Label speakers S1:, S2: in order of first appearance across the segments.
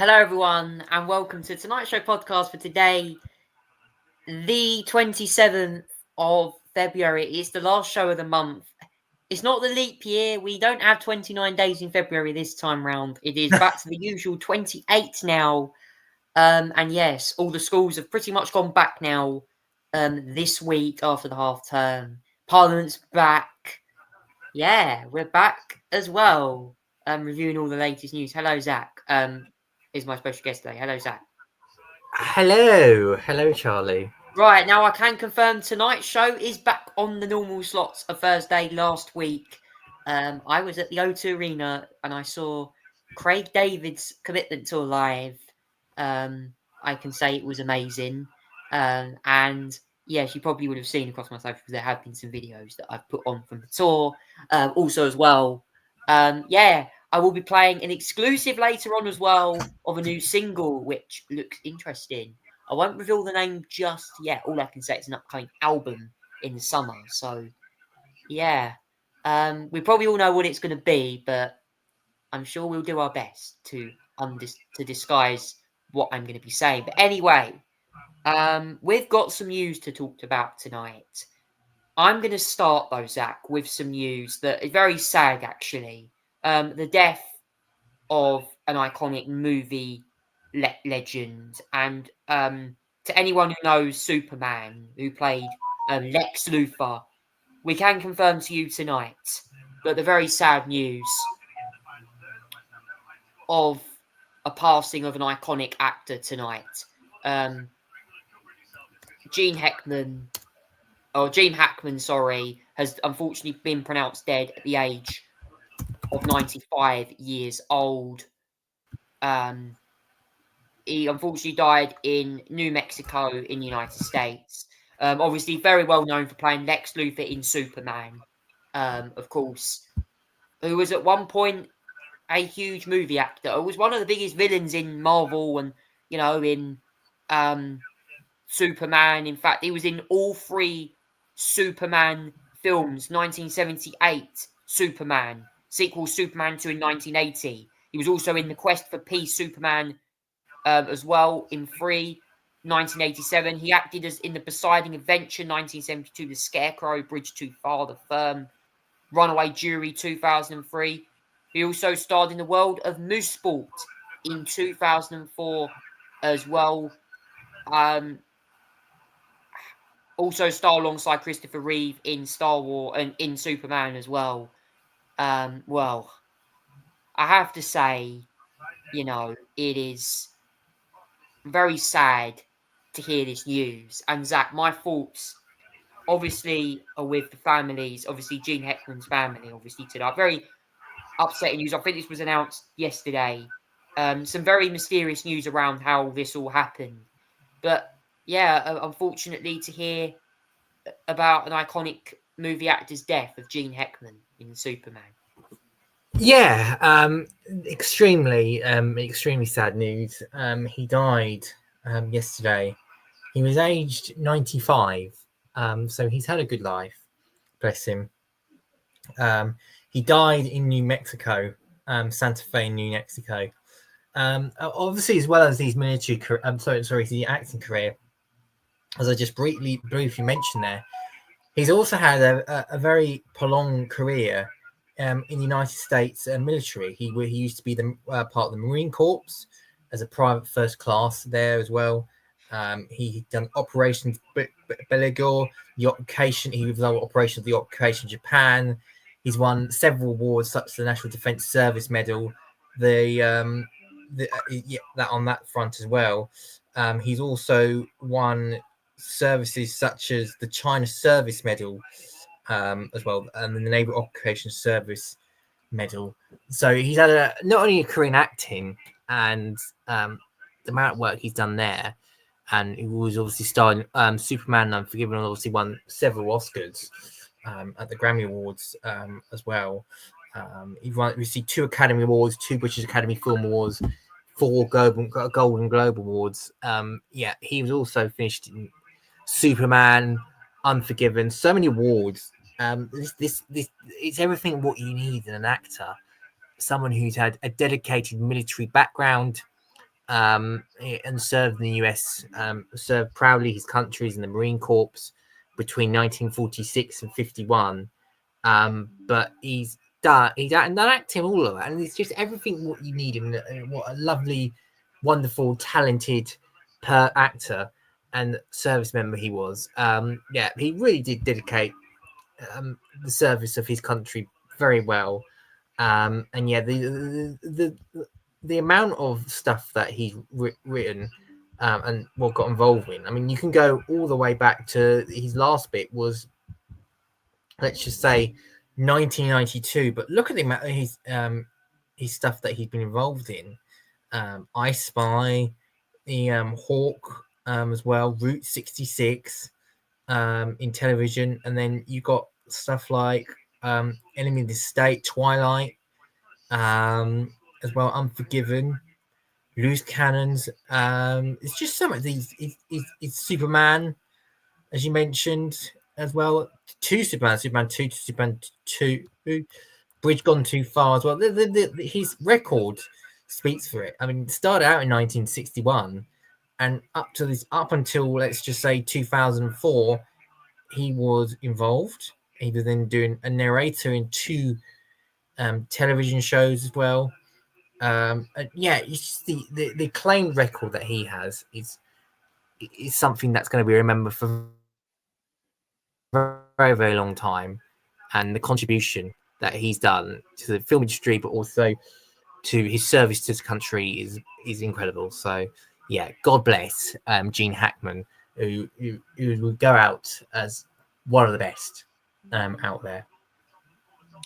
S1: Hello, everyone, and welcome to Tonight Show podcast for today, the 27th of February. It's the last show of the month. It's not the leap year. We don't have 29 days in February this time round. It is back to the usual 28 now. And yes, all the schools have pretty much gone back now this week after the half term. Parliament's back. Yeah, we're back as well. Reviewing all the latest news. Hello, Zach. Is my special guest today. Hello, Zach.
S2: Hello, Charlie.
S1: Right, now I can confirm tonight's show is back on the normal slots of Thursday last week. I was at the O2 Arena and I saw Craig David's Commitment Tour live. I can say it was amazing. And yes, you probably would have seen across my social because there have been some videos that I've put on from the tour. Also as well, I will be playing an exclusive later on as well of a new single, which looks interesting. I won't reveal the name just yet. All I can say is an upcoming album in the summer. So, yeah. We probably all know what it's going to be, but I'm sure we'll do our best to disguise what I'm going to be saying. But anyway, we've got some news to talk about tonight. I'm going to start, though, Zach, with some news that is very sad, actually. The death of an iconic movie legend. And to anyone who knows Superman, who played Lex Luthor, we can confirm to you tonight that the very sad news of a passing of an iconic actor tonight. Gene Hackman, has unfortunately been pronounced dead at the age of 95 years old. He unfortunately died in New Mexico in the United States. Obviously, very well known for playing Lex Luthor in Superman, of course, who was at one point a huge movie actor. Who was one of the biggest villains in Marvel and, in Superman. In fact, he was in all three Superman films. 1978 Superman, sequel Superman 2 in 1980. He was also in The Quest for Peace Superman as well in 1987. He acted as in The Poseidon Adventure 1972, The Scarecrow, Bridge Too Far, The Firm, Runaway Jury 2003. He also starred in The World of Mooseport in 2004 as well. Also starred alongside Christopher Reeve in Star Wars and in Superman as well. Well, I have to say, it is very sad to hear this news. And Zach, my thoughts obviously are with the families, obviously Gene Hackman's family, obviously today. Very upsetting news. I think this was announced yesterday. Some very mysterious news around how this all happened. But yeah, unfortunately to hear about an iconic movie actor's death of Gene Hackman in Superman.
S2: Yeah, extremely sad news. He died yesterday. He was aged 95, so he's had a good life. Bless him. He died in New Mexico, Santa Fe, New Mexico. Obviously, as well as his the acting career, as I just briefly mentioned there, he's also had a very prolonged career in the United States military. He used to be the part of the Marine Corps as a private first class there as well. He done Operations Belligor, the occupation. He was on Operation of the Occupation Japan. He's won several awards, such as the National Defense Service Medal. That on that front as well. He's also won services such as the China Service Medal as well, and the Naval Occupation Service Medal. So he's had not only a career in acting and the amount of work he's done there, and he was obviously starring Superman Unforgiven, and obviously won several Oscars at the Grammy Awards as well. He received 2 Academy Awards, 2 British Academy Film Awards, 4 Golden Globe Awards. He was also finished in Superman, Unforgiven, so many awards. This it's everything what you need in an actor. Someone who's had a dedicated military background, and served in the US, served proudly his countries in the Marine Corps between 1946 and 51. But he's done acting all of that, and it's just everything what you need, and what a lovely, wonderful, talented actor and service member he was. Yeah, he really did dedicate the service of his country very well. And yeah, the amount of stuff that he's written and what got involved in. I mean, you can go all the way back to his last bit was, let's just say, 1992. But look at the amount of his stuff that he's been involved in. I Spy, the Hawk as well, Route 66 in television, and then you got stuff like Enemy of the State, Twilight, as well, Unforgiven, Loose Cannons. It's just some of these. It's Superman, as you mentioned, as well. Superman 2 to Superman 2, Bridge Gone Too Far as well. His record speaks for it. I mean, it started out in 1961, and up until let's just say 2004, he was involved. He was then doing a narrator in 2 television shows as well. Yeah, it's just the acclaimed record that he has is something that's going to be remembered for a very, very long time, and the contribution that he's done to the film industry, but also to his service to the country is incredible. So yeah, God bless Gene Hackman, who will go out as one of the best out there.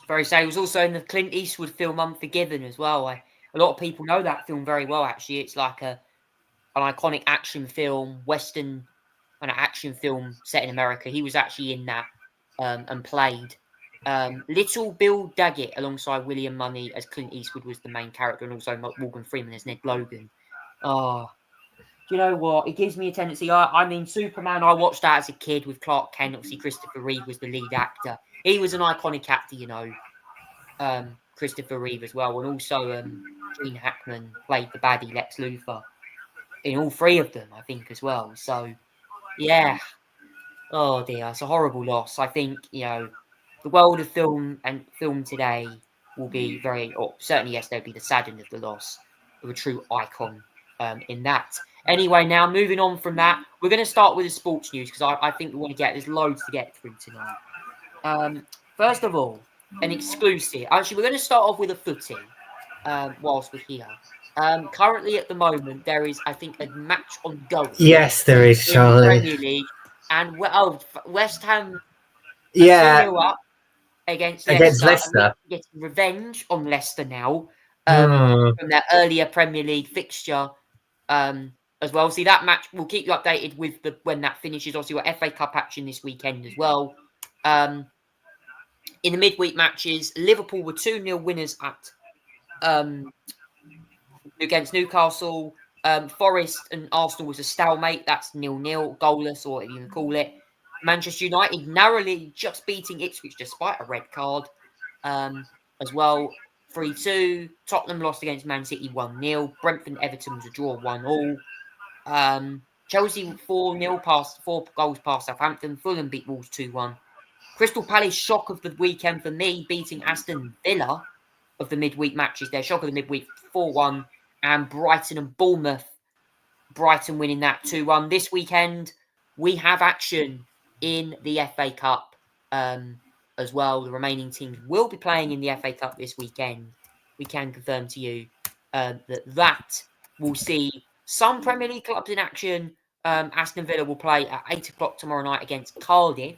S1: Very sad. He was also in the Clint Eastwood film Unforgiven as well. A lot of people know that film very well, actually. It's like an iconic action film, Western, an action film set in America. He was actually in that and played Little Bill Daggett alongside William Munny, as Clint Eastwood was the main character, and also Morgan Freeman as Ned Logan. Oh, do you know what? It gives me a tendency. I mean, Superman, I watched that as a kid with Clark Kent. Obviously, Christopher Reeve was the lead actor. He was an iconic actor, you know, Christopher Reeve as well. And also Gene Hackman played the baddie Lex Luthor in all 3 of them, I think, as well. So, yeah. Oh, dear. It's a horrible loss. I think, you know, the world of film today will be certainly, yes, there'll be the saddened of the loss of a true icon in that. Anyway, now moving on from that, we're going to start with the sports news because I think there's loads to get through tonight. First of all, an exclusive. Actually, we're going to start off with a footy whilst we're here. Currently, at the moment, there is, I think, a match ongoing.
S2: Yes, there is, Charlie.
S1: In the Premier League, and West Ham.
S2: Yeah.
S1: Up against
S2: Leicester.
S1: Getting revenge on Leicester now from their earlier Premier League fixture as well. See, that match, we'll keep you updated with when that finishes. Obviously, we've got FA Cup action this weekend as well. In the midweek matches, Liverpool were 2-0 winners against Newcastle. Forest and Arsenal was a stalemate. That's 0-0, goalless, or whatever you can call it. Manchester United narrowly just beating Ipswich despite a red card as well. 3-2. Tottenham lost against Man City 1-0. Brentford and Everton was a draw 1-1. Chelsea 4-0 4 goals past Southampton. Fulham beat Wolves 2-1. Crystal Palace shock of the weekend for me, beating Aston Villa of the midweek matches. Their shock of the midweek 4-1. And Brighton and Bournemouth. Brighton winning that 2-1. This weekend, we have action in the FA Cup as well. The remaining teams will be playing in the FA Cup this weekend. We can confirm to you that will see some Premier League clubs in action. Aston Villa will play at 8 o'clock tomorrow night against Cardiff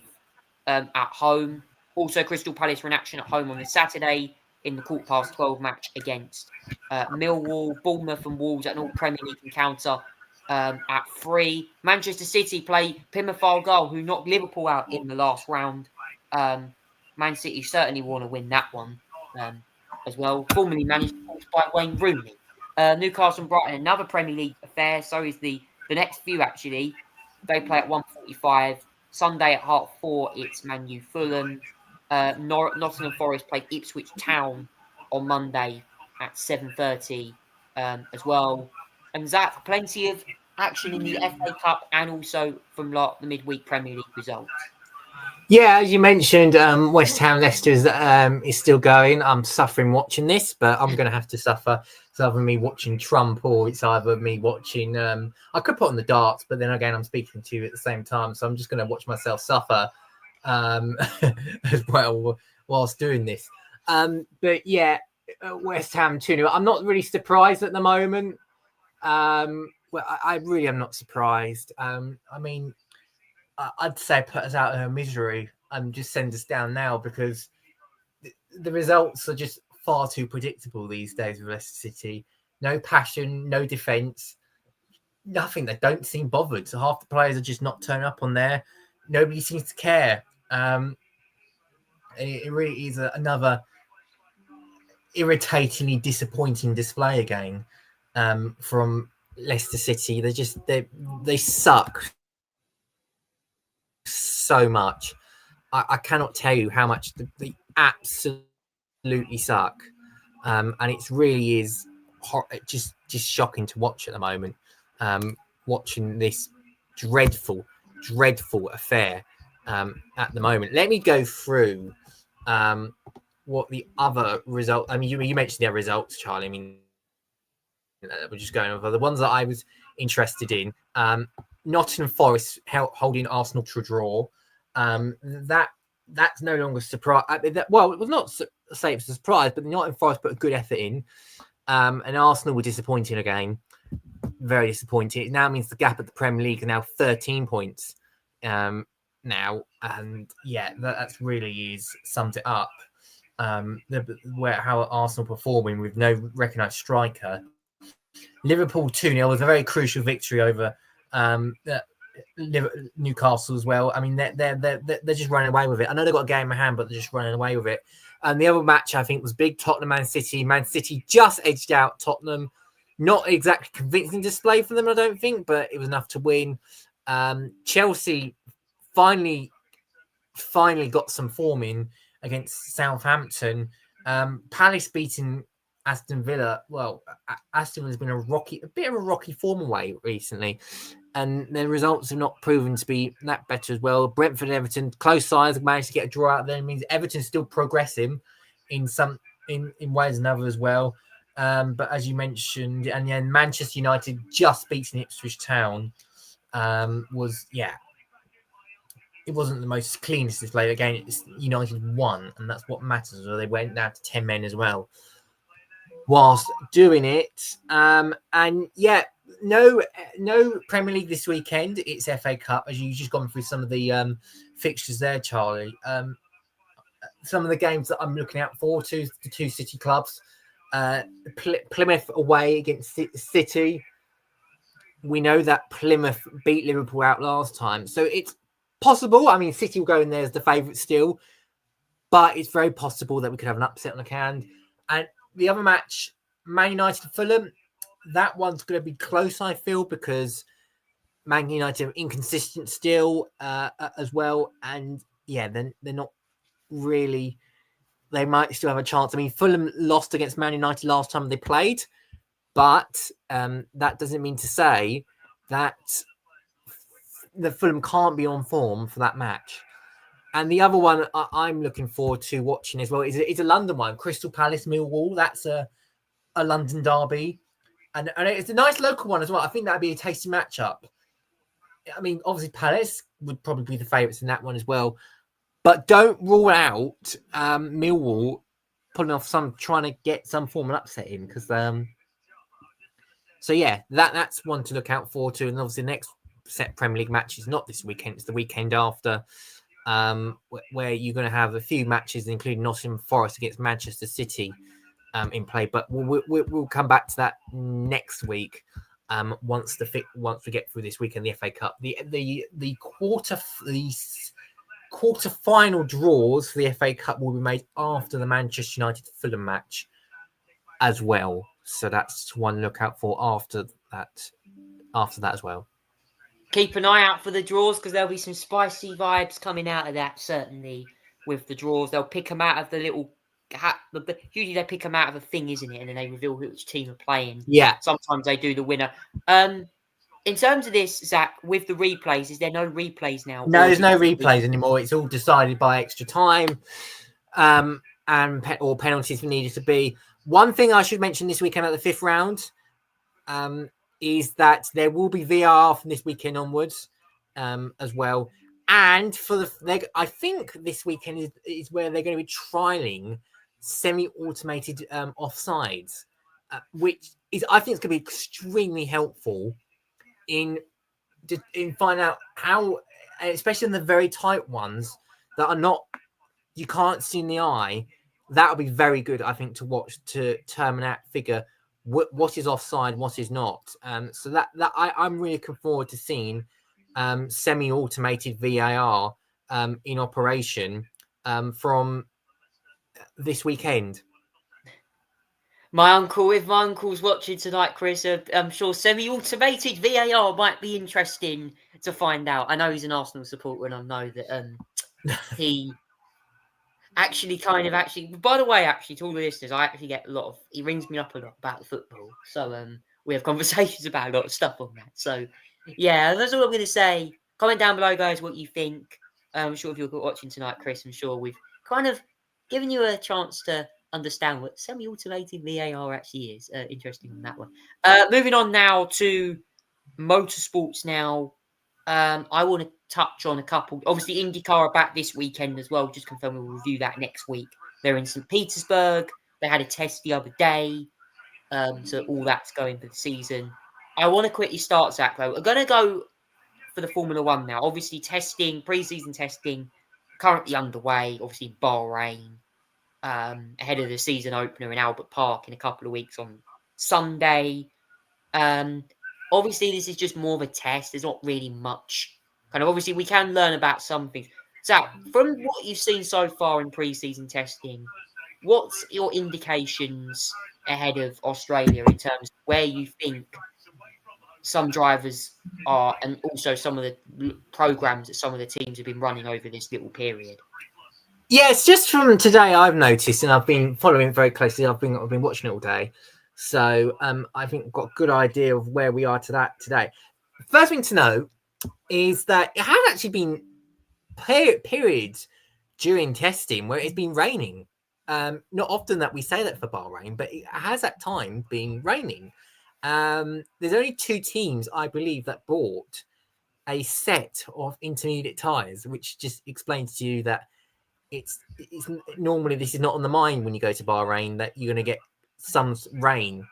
S1: at home. Also, Crystal Palace are in action at home on the Saturday in the 12:15 match against Millwall. Bournemouth and Wolves at an all-Premier League encounter at 3. Manchester City play Plymouth Argyle, who knocked Liverpool out in the last round. Man City certainly want to win that one as well. Formerly managed by Wayne Rooney. Newcastle and Brighton, another Premier League affair. So is the next few, actually. They play at 1:45. Sunday at 4:30, it's Man U Fulham. Nottingham Forest play Ipswich Town on Monday at 7:30 as well. And Zach, plenty of action in the FA Cup and also from the midweek Premier League results.
S2: Yeah, as you mentioned, West Ham Leicester is still going. I'm suffering watching this, but I'm going to have to suffer. It's either me watching Trump or it's either me watching. I could put on the darts, but then again, I'm speaking to you at the same time, so I'm just going to watch myself suffer as well whilst doing this. But yeah, West Ham 2-0. I'm not really surprised at the moment. Well, I really am not surprised. I mean, I'd say put us out of her misery and just send us down now, because the results are just far too predictable these days with Leicester City. No passion, no defence, nothing. They don't seem bothered. So half the players are just not turning up on there. Nobody seems to care. It really is another irritatingly disappointing display again from Leicester City. They suck so much. I cannot tell you how much they absolutely suck, and it really is just shocking to watch at the moment. Watching this dreadful affair at the moment. Let me go through what the other result. I mean, you mentioned the other results, Charlie. I mean, we're just going over the ones that I was interested in. Nottingham Forest holding Arsenal to a draw. That's no longer a surprise. Well, it was not say it was a surprise, but Nottingham Forest put a good effort in, and Arsenal were disappointing again. Very disappointing. It now means the gap at the Premier League are now 13 points now, and yeah, that's really is sums it up. How Arsenal performing with no recognised striker. Liverpool 2-0 was a very crucial victory over Newcastle as well. I mean, they're just running away with it. I know they've got a game in hand, but they're just running away with it. And the other match I think was big. Tottenham Man City. Man City just edged out Tottenham. Not exactly convincing display for them, I don't think, but it was enough to win. Chelsea finally got some form in against Southampton. Palace beating Aston Villa. Well, Aston Villa's been a bit of a rocky form away recently, and their results have not proven to be that better as well. Brentford and Everton, close sides, managed to get a draw out there. It means Everton's still progressing in ways and others as well. But as you mentioned, and then Manchester United just beating Ipswich Town. It wasn't the most cleanest display. Again, United won, and that's what matters. They went down to 10 men as well whilst doing it. And yeah, no Premier League this weekend. It's FA Cup, as you've just gone through some of the fixtures there, Charlie. Some of the games that I'm looking out for to the two City clubs. Plymouth away against City. We know that Plymouth beat Liverpool out last time, so it's possible. I mean, City will go in there as the favourite still, but it's very possible that we could have an upset on the can. And the other match, Man United and Fulham, that one's going to be close, I feel, because Man United are inconsistent still as well. And yeah, they're not really. They might still have a chance. I mean, Fulham lost against Man United last time they played, but that doesn't mean to say that the Fulham can't be on form for that match. And the other one I'm looking forward to watching as well is a London one, Crystal Palace Millwall. That's a London derby, and it's a nice local one as well. I think that'd be a tasty matchup. I mean, obviously Palace would probably be the favourites in that one as well. But don't rule out Millwall pulling off trying to get some form of upset in, because so yeah, that's one to look out for too. And obviously the next set Premier League match is not this weekend; it's the weekend after, where you're going to have a few matches, including Nottingham Forest against Manchester City in play. But we'll come back to that next week. Once we get through this weekend, the FA Cup, the quarter-final draws for the FA Cup will be made after the Manchester United Fulham match as well. So that's one look out for after that as well.
S1: Keep an eye out for the draws, because there'll be some spicy vibes coming out of that, certainly, with the draws. They'll pick them out of the little usually they pick them out of a thing, isn't it? And then they reveal which team are playing.
S2: Yeah.
S1: Sometimes they do the winner. In terms of this, Zach, with the replays, is there no replays now?
S2: No, there's no replays anymore. It's all decided by extra time, and or penalties needed to be. One thing I should mention this weekend at the 5th round, is that there will be VAR from this weekend onwards, as well. And for I think this weekend is where they're going to be trialing semi-automated offsides, which is, I think, it's going to be extremely helpful in finding out how, especially in the very tight ones that are not, you can't see in the eye. That will be very good, I think, to watch, to determine that figure what is offside, what is not. So that I'm really looking forward to seeing semi-automated VAR in operation from this weekend.
S1: If my uncle's watching tonight, Chris, I'm sure semi-automated VAR might be interesting to find out. I know he's an Arsenal supporter, and I know that he actually by the way, to all the listeners, I actually get he rings me up a lot about the football. So we have conversations about a lot of stuff on that. So yeah, that's all I'm going to say. Comment down below, guys, what you think. I'm sure if you're watching tonight, Chris, I'm sure we've kind of given you a chance to understand what semi-automated VAR actually is. Interesting on that one. Moving on now to motorsports now. I want to touch on a couple. Obviously, IndyCar are back this weekend as well. Just confirm we'll review that next week. They're in St. Petersburg. They had a test the other day. So all that's going for the season. I want to quickly start, Zach, though. We're going to go for the Formula One now. Obviously, pre-season testing, currently underway. Obviously, Bahrain, ahead of the season opener in Albert Park in a couple of weeks on Sunday. Obviously, this is just more of a test. There's not really much. Obviously, we can learn about some things. Zach, from what you've seen so far in pre-season testing, what's your indications ahead of Australia in terms of where you think some drivers are, and also some of the programs that some of the teams have been running over this little period?
S2: Yeah, it's just from today I've noticed, and I've been following it very closely. I've been watching it all day, so I think I've got a good idea of where we are to that today. First thing to know is that it has actually been periods during testing where it's been raining. Not often that we say that for Bahrain, but it has at time been raining. There's only 2 teams, I believe, that bought a set of intermediate tyres, which just explains to you that it's normally this is not on the mind when you go to Bahrain, that you're going to get some rain.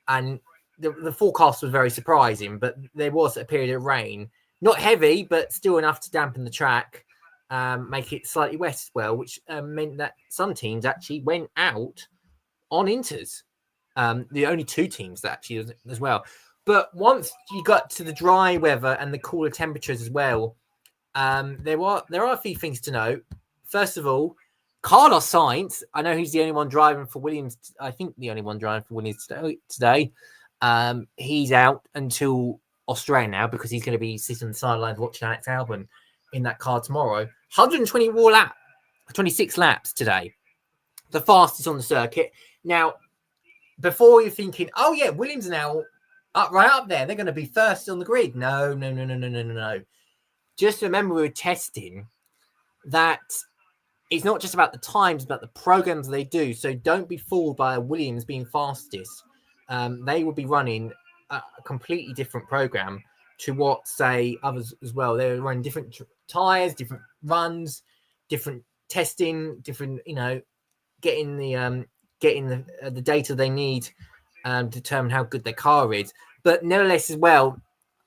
S2: And the forecast was very surprising, but there was a period of rain, not heavy, but still enough to dampen the track, make it slightly wet as well, which meant that some teams actually went out on inters. The only 2 teams that actually as well. But once you got to the dry weather and the cooler temperatures as well, there are a few things to note. First of all, Carlos Sainz, I know he's the only one driving for Williams. I think the only one driving for Williams today. He's out until Australia now because he's going to be sitting on the sidelines watching Alex Albon in that car tomorrow. 26 laps today. The fastest on the circuit. Now, before you're thinking, oh yeah, Williams are now right up there. They're going to be first on the grid. No. Just remember, we were testing that it's not just about the times, but the programs they do. So don't be fooled by Williams being fastest. They will be running a completely different program to what, say, others as well. They're running different tires, different runs, different testing, different, getting the data they need to determine how good their car is. But nevertheless, as well,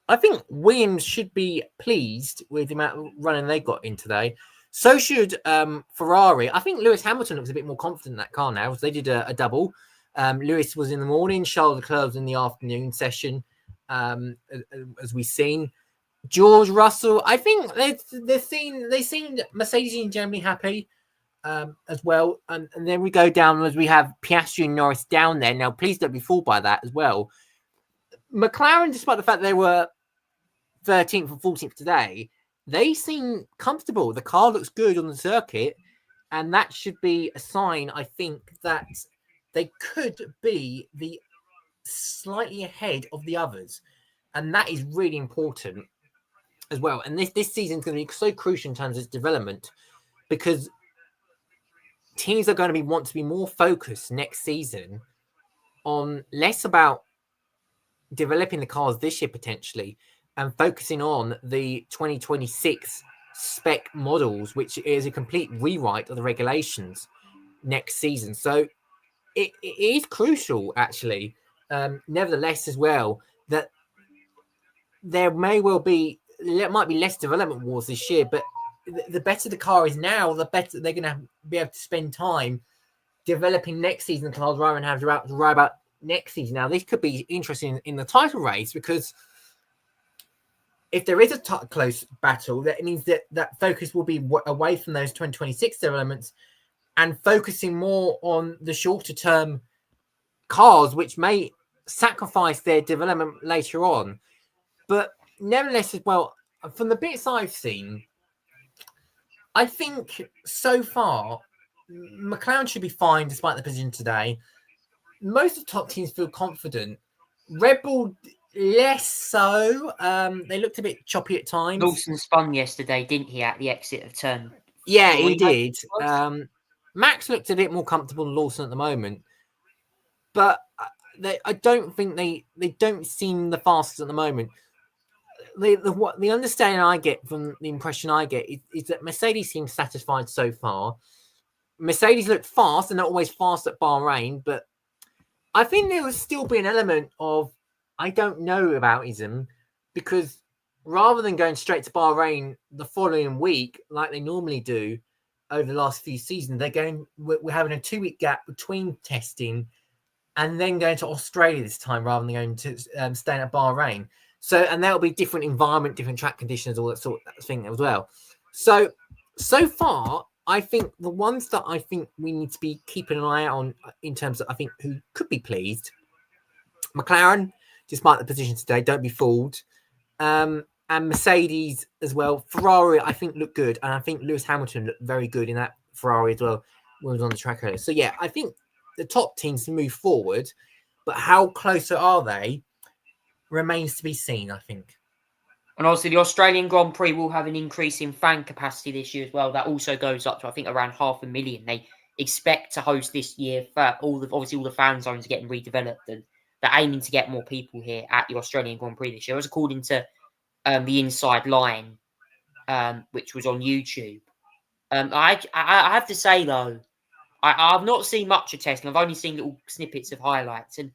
S2: I think Williams should be pleased with the amount of running they got in today. So should Ferrari. I think Lewis Hamilton looks a bit more confident in that car now. So they did a double. Lewis was in the morning, Charles Leclerc was in the afternoon session, as we've seen. George Russell, I think they seem Mercedes generally happy as well. And then we go down as we have Piastri and Norris down there. Now, please don't be fooled by that as well. McLaren, despite the fact they were 13th and 14th today, they seem comfortable. The car looks good on the circuit. And that should be a sign, I think, that they could be the slightly ahead of the others. And that is really important as well. And this season is going to be so crucial in terms of its development, because teams are going to want to be more focused next season on less about developing the cars this year potentially and focusing on the 2026 spec models, which is a complete rewrite of the regulations next season. So it is crucial, actually, nevertheless, as well, that there may well be, there might be less development wars this year, but the better the car is now, the better they're going to be able to spend time developing next season cars rather than have to worry about next season. Now, this could be interesting in the title race, because if there is a close battle, that means that focus will be away from those 2026 developments and focusing more on the shorter term cars, which may sacrifice their development later on. But nevertheless, as well, from the bits I've seen, I think so far McLaren should be fine despite the position today. Most of the top teams feel confident. Red Bull less so. They looked a bit choppy at times.
S1: Lawson spun yesterday, didn't he, at the exit of turn?
S2: Yeah, he did. Max looked a bit more comfortable than Lawson at the moment, but I don't think they don't seem the fastest at the moment. The understanding I get from the impression I get is that Mercedes seems satisfied so far. Mercedes looked fast, and not always fast at Bahrain, but I think there will still be an element of I don't know aboutism, because rather than going straight to Bahrain the following week like they normally do over the last few seasons, we're having a 2-week gap between testing and then going to Australia this time rather than going to staying at Bahrain. So, and that'll be different environment, different track conditions, all that sort of thing as well. So far, I think the ones that I think we need to be keeping an eye on in terms of, I think, who could be pleased, McLaren, despite the position today, don't be fooled. And Mercedes as well. Ferrari, I think, looked good. And I think Lewis Hamilton looked very good in that Ferrari as well when he was on the track earlier. So, yeah, I think the top teams move forward. But how close are they remains to be seen, I think.
S1: And obviously, the Australian Grand Prix will have an increase in fan capacity this year as well. That also goes up to, I think, around 500,000. They expect to host this year for all the fan zones are getting redeveloped, and they're aiming to get more people here at the Australian Grand Prix this year. As according to the Inside Line, which was on YouTube. I have to say though, I've not seen much of testing. I've only seen little snippets of highlights, and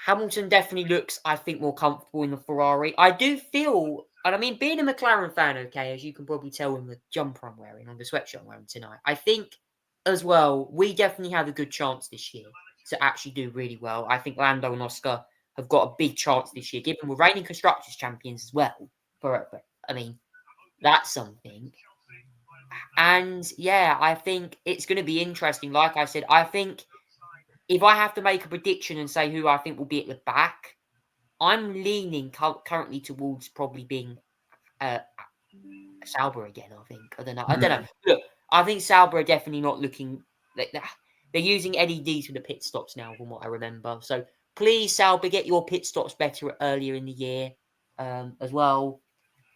S1: Hamilton definitely looks, I think, more comfortable in the Ferrari. I do feel, and I mean, being a McLaren fan, okay, as you can probably tell in the jumper I'm wearing, and the sweatshirt I'm wearing tonight, I think as well, we definitely have a good chance this year to actually do really well. I think Lando and Oscar have got a big chance this year, given we're reigning Constructors champions as well. I mean, that's something. And yeah, I think it's going to be interesting. Like I said, I think if I have to make a prediction and say who I think will be at the back, I'm leaning currently towards probably being Sauber again. I think. I don't know. Look, I think Sauber are definitely not looking. They're using LEDs for the pit stops now, from what I remember. So please, Sauber, get your pit stops better earlier in the year as well.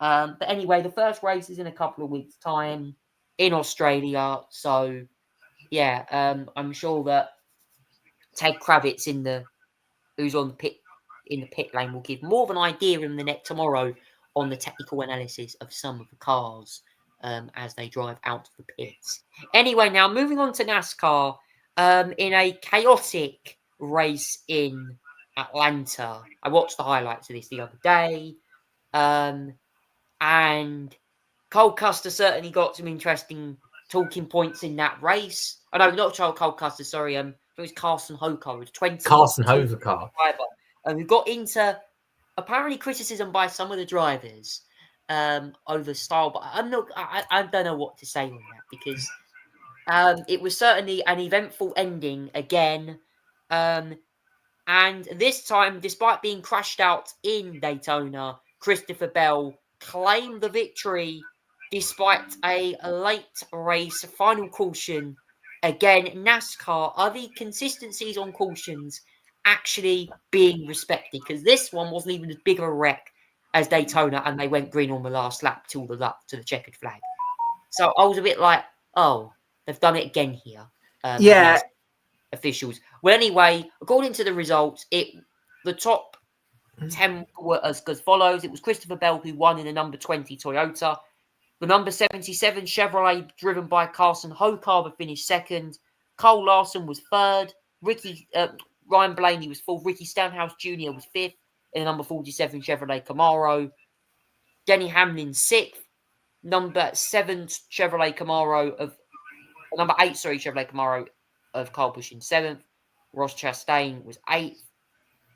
S1: But anyway, the first race is in a couple of weeks' time in Australia. So yeah, I'm sure that Ted Kravitz who's on the pit lane will give more of an idea in the next tomorrow on the technical analysis of some of the cars as they drive out of the pits. Anyway, now moving on to NASCAR, in a chaotic race in Atlanta. I watched the highlights of this the other day, and Cole Custer certainly got some interesting talking points in that race. Oh, no, not Cole Custer, sorry. It was Carson Hoker. It was 20.
S2: Carson Hoker.
S1: Who got into apparently criticism by some of the drivers over style, but I don't know what to say on that, because it was certainly an eventful ending again. And this time, despite being crashed out in Daytona, Christopher Bell claimed the victory despite a late race final caution. Again, NASCAR, are the consistencies on cautions actually being respected? Because this one wasn't even as big of a wreck as Daytona, and they went green on the last lap till the lap to the checkered flag. So I was a bit like, oh, they've done it again here.
S2: Yeah.
S1: NASCAR officials. Well, anyway, according to the results, the top 10 were as follows. It was Christopher Bell who won in the number 20 Toyota. The number 77 Chevrolet, driven by Carson Hocarver, finished second. Cole Larson was third. Ryan Blaney was fourth. Ricky Stenhouse Jr. was fifth in the number 47 Chevrolet Camaro. Denny Hamlin sixth. Number 7 Chevrolet Camaro of number 8, Chevrolet Camaro of Kyle Busch in seventh. Ross Chastain was eighth.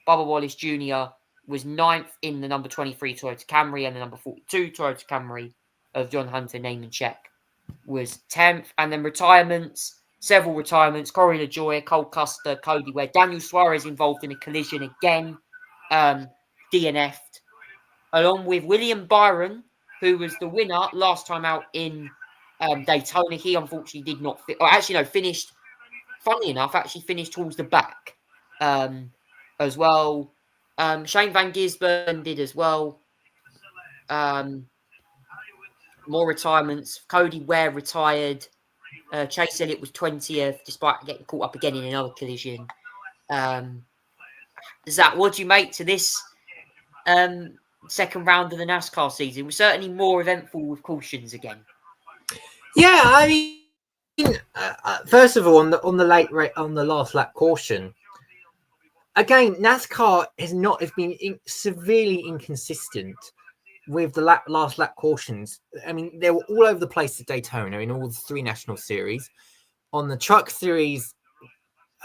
S1: Bubba Wallace Jr. was ninth in the number 23 Toyota Camry, and the number 42 Toyota Camry of John Hunter Nemechek was 10th. And then several retirements. Corey LaJoie, Cole Custer, Cody Ware, Daniel Suarez involved in a collision again, DNF'd, along with William Byron, who was the winner last time out in Daytona. He unfortunately did not finished, funnily enough, finished towards the back as well. Shane Van Gisbergen did as well. More retirements. Cody Ware retired. Chase Elliott was 20th, despite getting caught up again in another collision. Zach, what do you make to this second round of the NASCAR season? It was certainly more eventful with cautions again.
S2: Yeah, I mean, first of all, on the last lap caution, again, NASCAR has been severely inconsistent with the last lap cautions. I mean, they were all over the place at Daytona in all the 3 national series. On the truck series,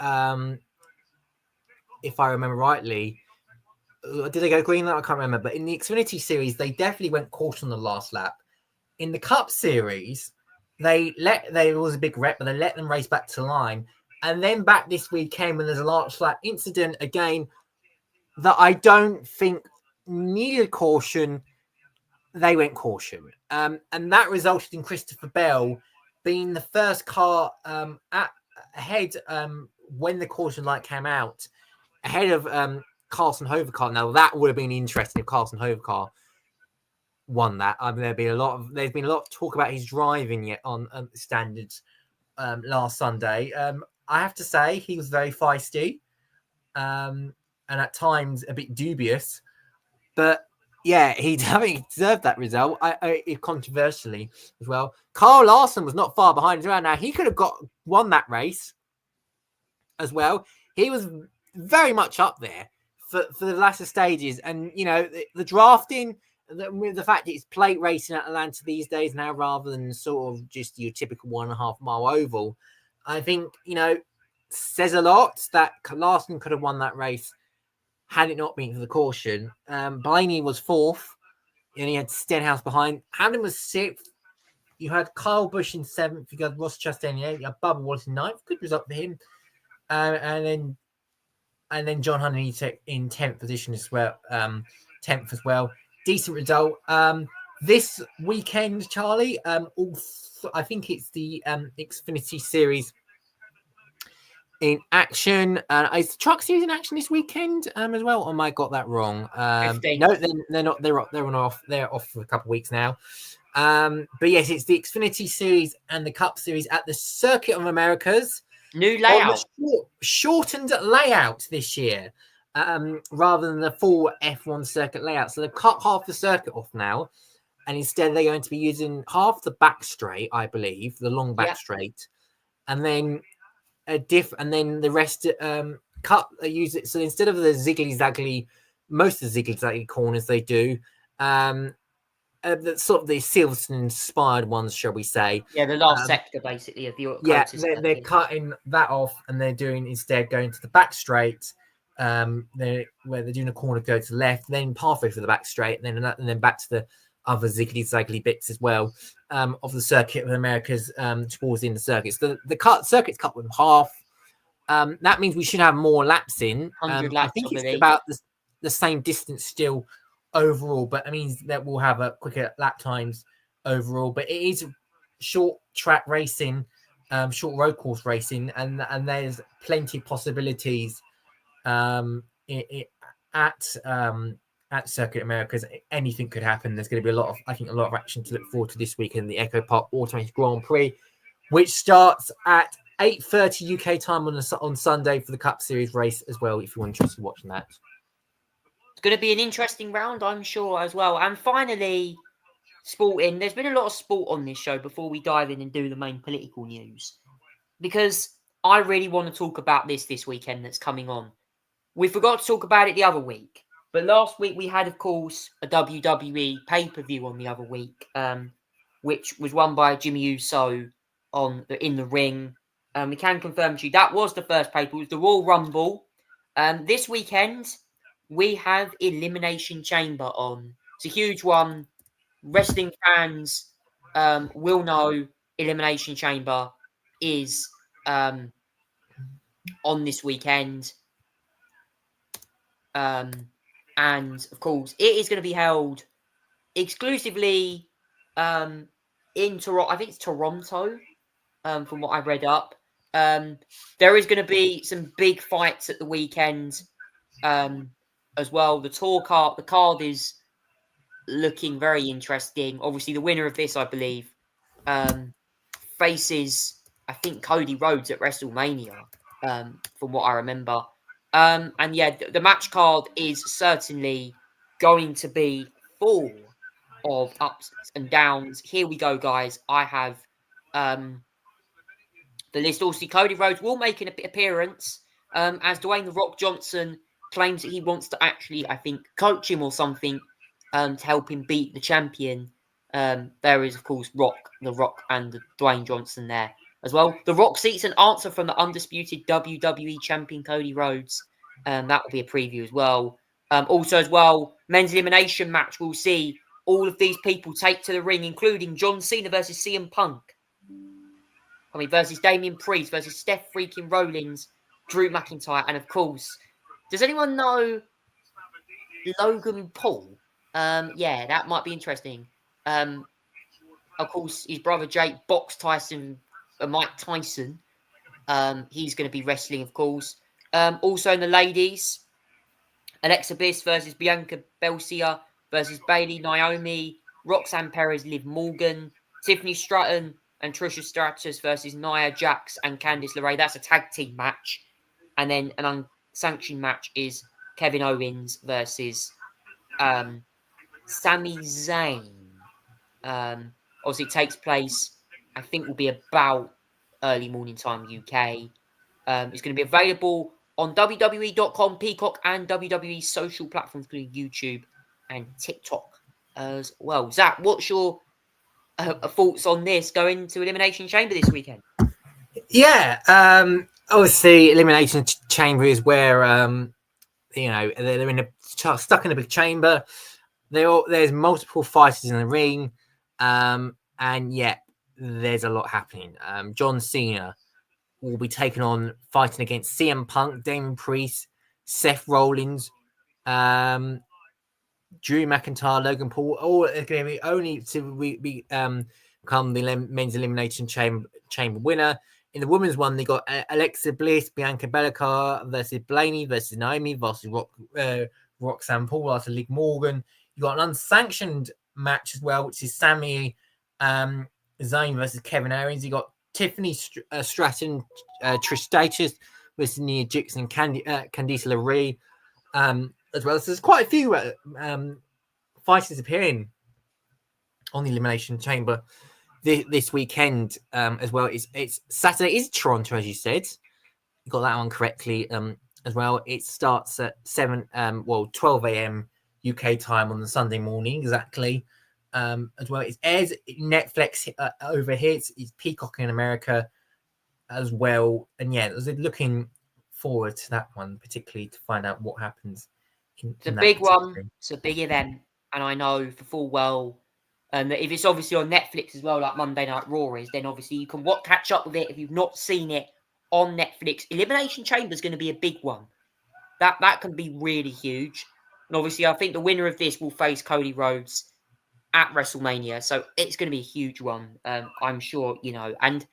S2: if I remember rightly, did they go green light? I can't remember. But in the Xfinity series, they definitely went caution on the last lap. In the Cup series, there was a big wreck, but they let them race back to line. And then back this weekend, when there's a last lap incident again that I don't think needed caution, they went caution. And that resulted in Christopher Bell being the first car ahead when the caution light came out, ahead of Carson Hovercar. Now, that would have been interesting if Carson Hovercar won that. I mean, there's been a lot of talk about his driving yet on standards last Sunday. I have to say he was very feisty and at times a bit dubious, but yeah, he deserved that result. Controversially as well. Carl Larson was not far behind as well. Now, he could have won that race as well. He was very much up there for the latter stages. And, you know, the drafting, the fact that it's plate racing at Atlanta these days now rather than sort of just your typical 1.5 mile oval, I think, you know, says a lot that Larson could have won that race had it not been for the caution. Blaney was 4th, and he had Stenhouse behind. Hamlin was 6th. You had Kyle Busch in 7th. You got Ross Chastain in 8th. You had Bubba Wallace in 9th. Good result for him. And then John Hunter in 10th position as well. 10th as well. Decent result. This weekend, Charlie, I think it's the Xfinity Series in action. Is the Truck Series in action this weekend as well? Or am I got that wrong? No, they're not. They're off for a couple of weeks now. But yes, it's the Xfinity Series and the Cup Series at the Circuit of Americas.
S1: New layout.
S2: Shortened layout this year, rather than the full F1 circuit layout. So they've cut half the circuit off now, and instead they're going to be using half the back straight, I believe, the long back straight, and then the rest use it. So instead of the ziggly-zaggly, most of the ziggly-zaggly corners they do, the sort of the Silverstone-inspired ones, shall we say?
S1: Yeah, the last sector basically of the
S2: they're cutting that off, and they're doing instead going to the back straight, where they're doing a corner go to the left, then halfway through the back straight, and then back to the other ziggly-zaggly bits as well of the Circuit of Americas towards the end of the circuits. The circuit's cut in half. That means we should have more laps in.
S1: 100
S2: I
S1: laps,
S2: think
S1: I
S2: it's
S1: believe.
S2: about the same distance still overall, but it means that we'll have a quicker lap times overall, but it is short track racing, short road course racing, and there's plenty of possibilities at Circuit Americas. Anything could happen. There's going to be a lot of action to look forward to this week in the Echo Park Automated Grand Prix, which starts at 8:30 UK time on Sunday for the Cup Series race as well. If you're interested in watching that,
S1: it's going to be an interesting round, I'm sure, as well. And finally, sporting. There's been a lot of sport on this show before we dive in and do the main political news, because I really want to talk about this weekend that's coming on. We forgot to talk about it the other week, but last week we had, of course, a WWE pay-per-view on the other week, which was won by Jimmy Uso in the ring. We can confirm to you that was the first pay-per-view. It was the Royal Rumble. This weekend we have Elimination Chamber on. It's a huge one. Wrestling fans will know Elimination Chamber is on this weekend. And of course, it is going to be held exclusively in Toronto. I think it's Toronto, from what I read up. There is going to be some big fights at the weekend as well. The card is looking very interesting. Obviously, the winner of this, I believe, faces, I think, Cody Rhodes at WrestleMania, from what I remember. And yeah, the match card is certainly going to be full of ups and downs. Here we go, guys. I have the list. Also, Cody Rhodes will make an appearance, as Dwayne "The Rock" Johnson claims that he wants to actually, I think, coach him or something to help him beat the champion. There is, of course, The Rock and Dwayne Johnson there as well. The Rock seeks an answer from the undisputed WWE champion Cody Rhodes. That will be a preview as well. Also, as well, men's elimination match. We'll see all of these people take to the ring, including John Cena versus CM Punk. Versus Damian Priest versus Steph freaking Rollins, Drew McIntyre, and of course, does anyone know Logan Paul? Yeah, that might be interesting. Of course, his brother Jake boxed Mike Tyson. He's going to be wrestling, of course. Also in the ladies, Alexa Bliss versus Bianca Belair versus Bayley, Naomi, Roxanne Perez, Liv Morgan, Tiffany Stratton, and Trisha Stratus versus Nia Jax and Candice LeRae. That's a tag team match. And then an unsanctioned match is Kevin Owens versus Sami Zayn. Obviously, it takes place, I think, will be about early morning time UK. It's going to be available on WWE.com, Peacock, and WWE social platforms, including YouTube and TikTok as well. Zach, what's your thoughts on this going to Elimination Chamber this weekend?
S2: Yeah, obviously, Elimination Chamber is where they're stuck in a big chamber. There's multiple fighters in the ring, and yet there's a lot happening. John Cena will be fighting against CM Punk, Damian Priest, Seth Rollins, Drew McIntyre, Logan Paul. All are going to be only to become the men's elimination chamber winner. In the women's one, they got Alexa Bliss, Bianca Belair versus Blaney versus Naomi versus Roxanne Paul versus Liv Morgan. You got an unsanctioned match as well, which is Sami Zayn versus Kevin Owens. You got Tiffany Stratton, Trish Stratus versus Nia Jax and Candice LeRae as well. So there's quite a few fighters appearing on the Elimination Chamber this weekend as well. It's Saturday. Is Toronto, as you said. You got that one correctly as well. It starts at 12 a.m. UK time on the Sunday morning exactly. As well, it airs Netflix over here. It's Peacock in America as well, and yeah, I was looking forward to that one particularly to find out what happens.
S1: It's a big one. It's a big event, and I know for full well that if it's obviously on Netflix as well, like Monday Night Raw is, then obviously you can catch up with it if you've not seen it on Netflix. Elimination Chamber is going to be a big one. That can be really huge, and obviously I think the winner of this will face Cody Rhodes at WrestleMania. So it's going to be a huge one, I'm sure, you know. And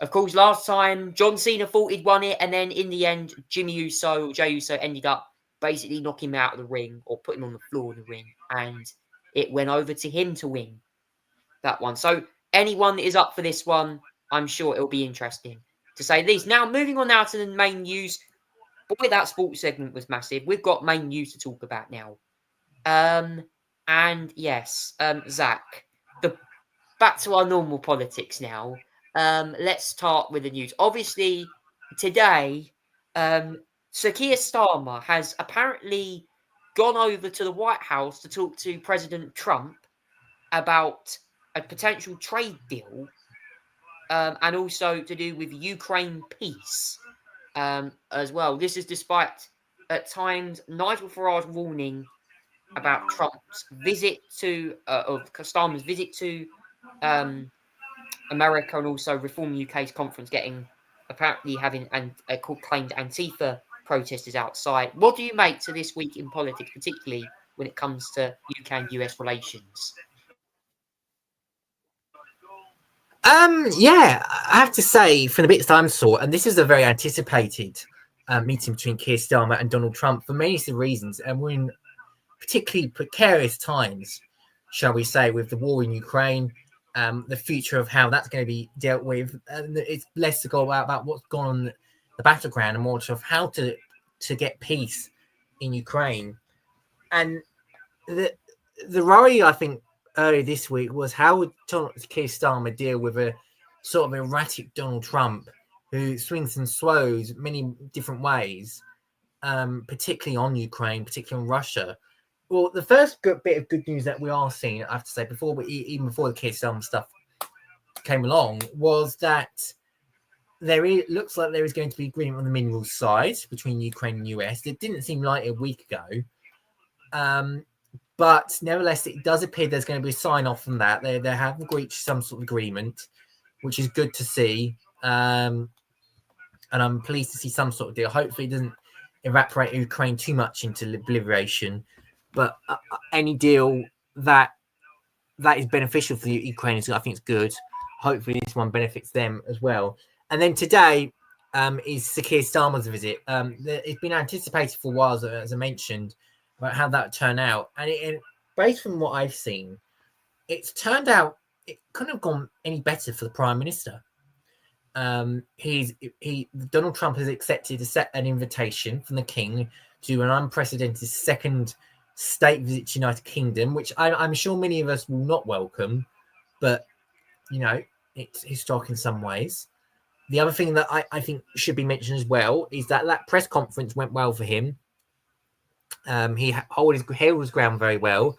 S1: of course, last time John Cena thought he'd won it, and then in the end, Jey Uso ended up basically knocking him out of the ring or putting him on the floor of the ring, and it went over to him to win that one. So anyone that is up for this one, I'm sure it'll be interesting, to say the least. Now, moving on now to the main news. Boy, that sports segment was massive. We've got main news to talk about now. And yes, Zach, back to our normal politics now. Let's start with the news. Obviously, today, Sir Keir Starmer has apparently gone over to the White House to talk to President Trump about a potential trade deal, and also to do with Ukraine peace, as well. This is despite, at times, Nigel Farage warning about Trump's visit to, of Starmer's visit to America, and also Reform UK's conference apparently having claimed Antifa protesters outside. What do you make to this week in politics, particularly when it comes to UK and US relations?
S2: Yeah, I have to say, from the bits that I saw, and this is a very anticipated meeting between Keir Starmer and Donald Trump for many reasons, and we're in particularly precarious times, shall we say, with the war in Ukraine, the future of how that's going to be dealt with. And it's less to go about what's gone on the battleground and more of how to get peace in Ukraine. And the worry, I think, earlier this week was how would Keir Starmer deal with a sort of erratic Donald Trump who swings and swows many different ways, particularly on Ukraine, particularly on Russia. Well, the first bit of good news that we are seeing, I have to say, even before the Keir Starmer stuff came along, was that looks like there is going to be agreement on the minerals side between Ukraine and US. It didn't seem like a week ago. But nevertheless, it does appear there's going to be a sign-off from that. They have reached some sort of agreement, which is good to see. And I'm pleased to see some sort of deal. Hopefully it doesn't evaporate Ukraine too much into oblivion. But any deal that is beneficial for the Ukrainians, I think it's good. Hopefully this one benefits them as well. And then today is Sir Keir Starmer's visit. It's been anticipated for a while, as I mentioned, about how that would turn out. And based from what I've seen, it's turned out it couldn't have gone any better for the Prime Minister. Donald Trump has accepted an invitation from the King to do an unprecedented second state visit to the United Kingdom, which I'm sure many of us will not welcome, but it's historic in some ways. The other thing that I think should be mentioned as well is that press conference went well for him. He held his ground very well.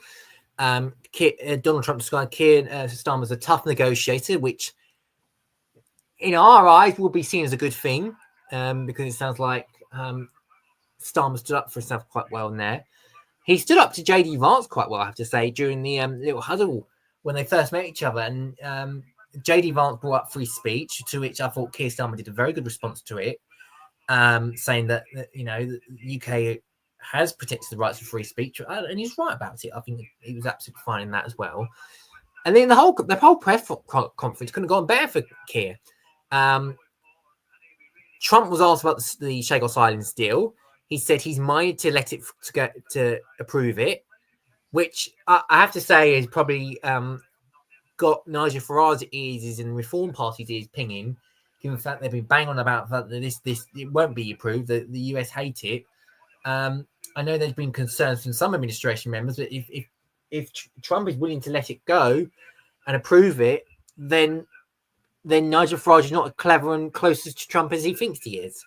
S2: Donald Trump described Keir Starmer as a tough negotiator, which in our eyes will be seen as a good thing, because it sounds like Starmer stood up for himself quite well in there. He stood up to JD Vance quite well, I have to say, during the little huddle when they first met each other. And JD Vance brought up free speech, to which I thought Keir Starmer did a very good response to it, saying that the UK has protected the rights of free speech, and he's right about it. I think he was absolutely fine in that as well. And then the whole press conference couldn't have gone better for Keir. Trump was asked about the Chagos Islands deal. He said he's minded to let it to approve it, which I have to say is probably got Nigel Farage's ears and Reform Party's ears pinging, given the fact they've been banging on about that this it won't be approved. The US hate it. I know there's been concerns from some administration members, but if Trump is willing to let it go and approve it, then Nigel Farage is not as clever and closest to Trump as he thinks he is.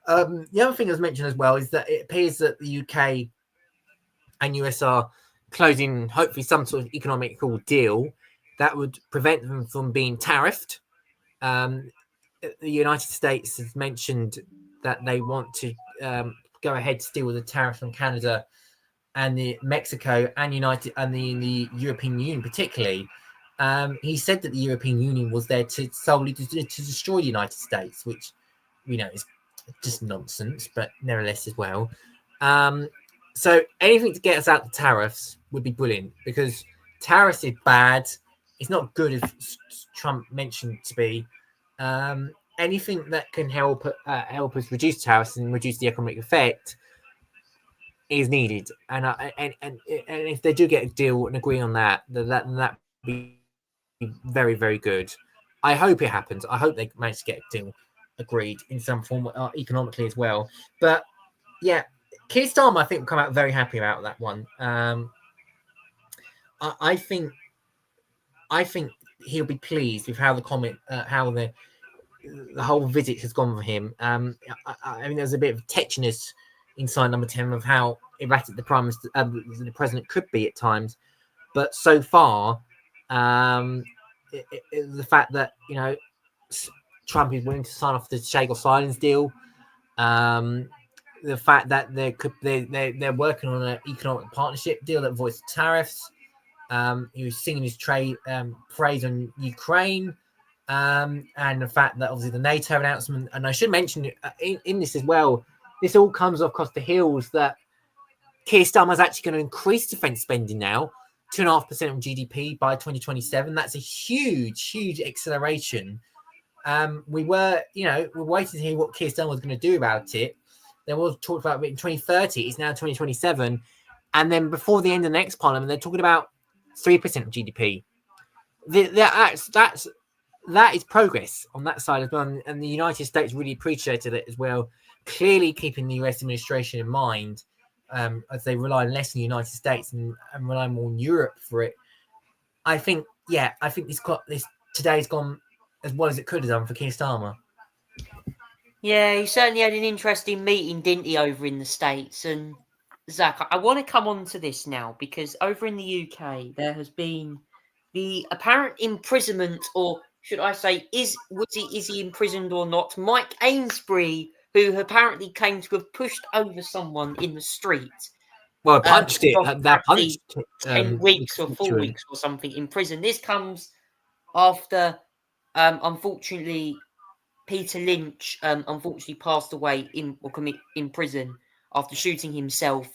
S2: The other thing I was mentioned as well is that it appears that the UK and US are closing, hopefully, some sort of economical deal that would prevent them from being tariffed. The United States has mentioned that they want to go ahead to deal with the tariffs from Canada and Mexico and the European Union particularly. He said that the European Union was there solely to destroy the United States, which we know is just nonsense, but nevertheless as well. So anything to get us out the tariffs would be brilliant, because Tariffs is bad. It's not good as Trump mentioned to be. Anything that can help us reduce tariffs and reduce the economic effect is needed. And if they do get a deal and agree on that would be very, very good. I hope it happens. I hope they manage to get a deal agreed in some form economically as well. But yeah, Keir Starmer, I think, will come out very happy about that one. I think he'll be pleased with how the whole visit has gone for him. I mean, there's a bit of tetchiness inside Number 10 of how erratic the the president could be at times, but so far, the fact that Trump is willing to sign off the Chagos Islands deal, the fact that they're working on an economic partnership deal that avoids tariffs. He was singing his praise on Ukraine, and the fact that obviously the NATO announcement, and I should mention in this as well, this all comes across the heels that Keir Starmer is actually going to increase defence spending now, 2.5% of GDP by 2027. That's a huge acceleration. We're waiting to hear what Keir Starmer was going to do about it. There was talked about it in 2030. It's now 2027, and then before the end of the next parliament, they're talking about 3% of GDP. That is progress on that side as well, and the United States really appreciated it as well. Clearly, keeping the US administration in mind, as they rely less on the United States and rely more on Europe for it. I think this today's gone as well as it could have done for Keir Starmer.
S1: Yeah, he certainly had an interesting meeting, didn't he, over in the States? And Zach, I want to come on to this now because over in the UK, there has been the apparent imprisonment, or should I say, is he imprisoned or not? Mike Ainsbury, who apparently claimed to have pushed over someone in the street.
S2: Well, punched it. That punched
S1: 10 weeks or 4 weeks or something in prison. This comes after, unfortunately, Peter Lynch unfortunately passed away in prison after shooting himself,